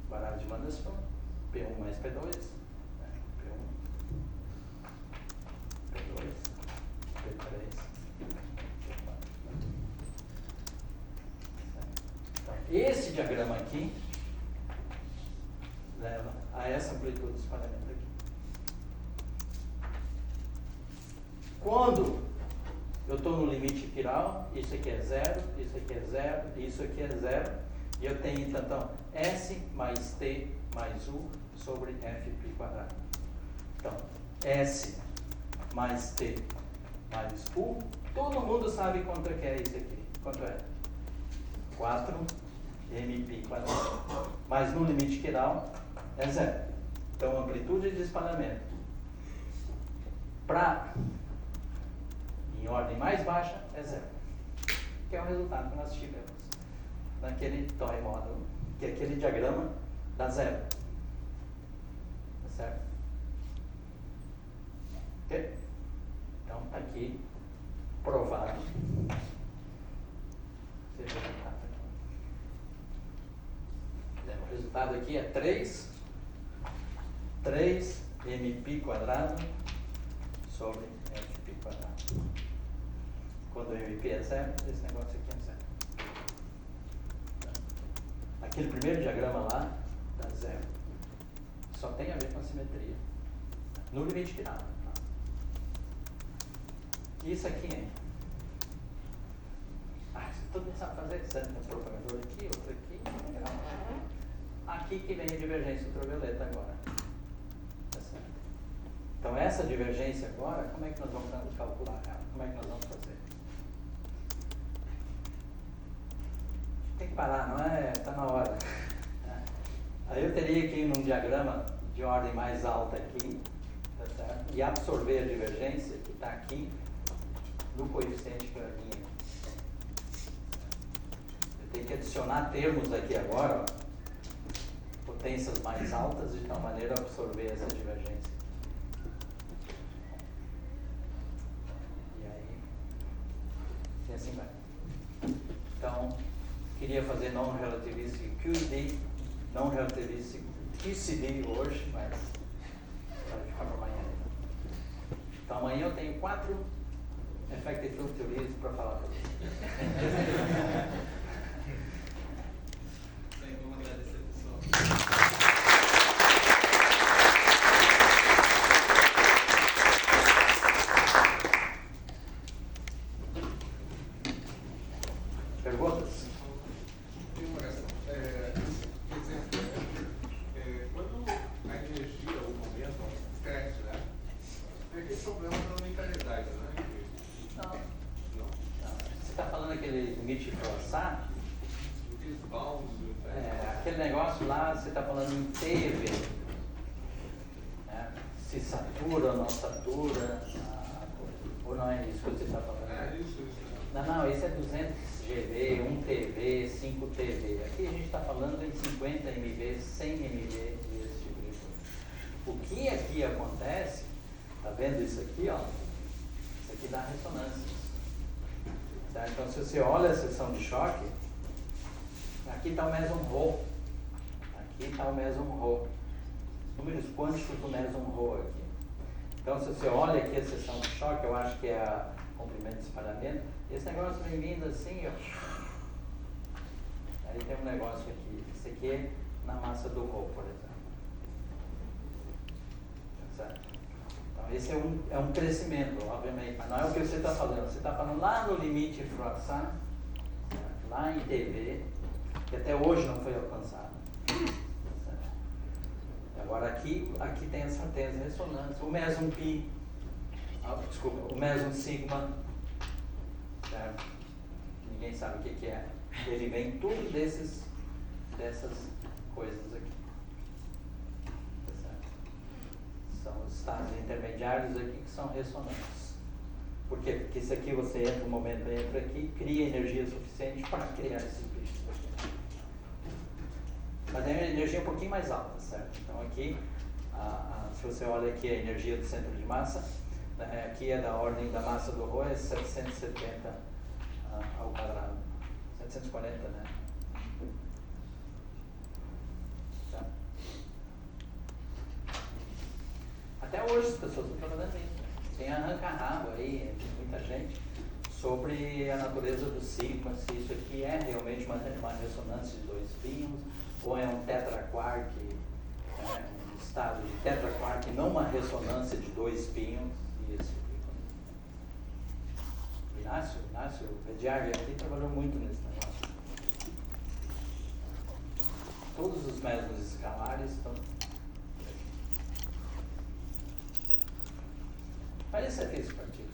baralho de Mandelson, P1 mais P2, né? P1, P2, P3, P4. Então, esse diagrama aqui leva a essa amplitude de espalhamento aqui. Quando eu estou no limite chiral, isso aqui é zero, isso aqui é zero, isso aqui é zero, e eu tenho então S mais T mais U sobre Fπ². Então, S mais T mais U, todo mundo sabe quanto é que é isso aqui. Quanto é? 4mπ². Mas no limite chiral é zero. Então, amplitude de espalhamento em ordem mais baixa é zero. Que é o resultado que nós tivemos naquele toy model, que é aquele diagrama dá zero. Tá certo? Ok? Então, tá aqui provado. Esse resultado aqui. O resultado aqui é 3mπ² sobre Fπ². Quando o mp é zero, esse negócio aqui é zero. Aquele primeiro diagrama lá dá zero. Só tem a ver com a simetria. No limite final. E isso aqui, hein? Todo mundo sabe fazer, certo? Um propagador aqui, outro aqui. Legal. Aqui que vem a divergência ultravioleta agora. Tá certo? Então essa divergência agora, como é que nós vamos calcular ela? Como é que nós vamos fazer? Tem que parar, não é? Está na hora. Aí eu teria que ir num diagrama de ordem mais alta aqui, tá certo? E absorver a divergência que está aqui no coeficiente que eu vinha. Eu tenho que adicionar termos aqui agora, ó, potências mais altas, de tal maneira a absorver essa divergência. E aí, e assim vai. Então, queria fazer non-relativistic QED, non-relativistic QCD hoje, mas vai ficar para amanhã. Então amanhã eu tenho 4 effective field theories para falar para vocês.
Bem, vamos agradecer, pessoal.
Perguntas?
Tem uma questão. Exemplo, quando a energia, o momento, cresce, né? Tem aquele problema da unitariedade, né?
Não.
Não?
Você está falando aquele limite forçado?
Aqueles bounds,
Aquele negócio lá, você está falando em TV. Né? Se satura ou não satura. Ou não é isso que você está falando?
isso.
Não, esse é 200 GV, 1 TV, 5 TV. Aqui a gente está falando em 50 MV, 100 MV desse tipo de coisa. O que aqui acontece, tá vendo isso aqui, ó? Isso aqui dá ressonâncias. Tá? Então, se você olha a seção de choque, aqui está o meson Rho. Aqui está o meson Rho. Números quânticos do meson Rho aqui. Então, se você olha aqui a seção de choque, eu acho que é a comprimento de espalhamento, esse negócio vem vindo assim, ó. Aí tem um negócio aqui. Esse aqui é na massa do Rho, por exemplo. Tá certo? Então, esse é um crescimento, obviamente, mas não é o que você está falando. Você está falando lá no limite Froissart, lá em TV, que até hoje não foi alcançado. Certo? Agora aqui tem as ressonâncias. O meson Pi, o meson Sigma, certo? Ninguém sabe o que é. Ele vem tudo dessas coisas aqui. Tá certo? São os estados intermediários aqui que são ressonantes. Por quê? Porque isso aqui você entra, um momento entra aqui, cria energia suficiente para criar esses bichos aqui. Mas é uma energia um pouquinho mais alta, certo? Então aqui Se você olha aqui a energia do centro de massa, né, aqui é da ordem da massa do Rho, é 770 ao quadrado. 740, né? Tá. Até hoje as pessoas estão trabalhando nisso. Tem arranca-rabo aí, muita gente, sobre a natureza do sílico, se isso aqui é realmente uma ressonância de 2 pins, ou é um tetraquark, um estado de tetraquark, não uma ressonância de 2 pinos, e esse Inácio Pediardi aqui trabalhou muito nesse negócio. Todos os mesmos escalares estão. Parece ser físico partícula.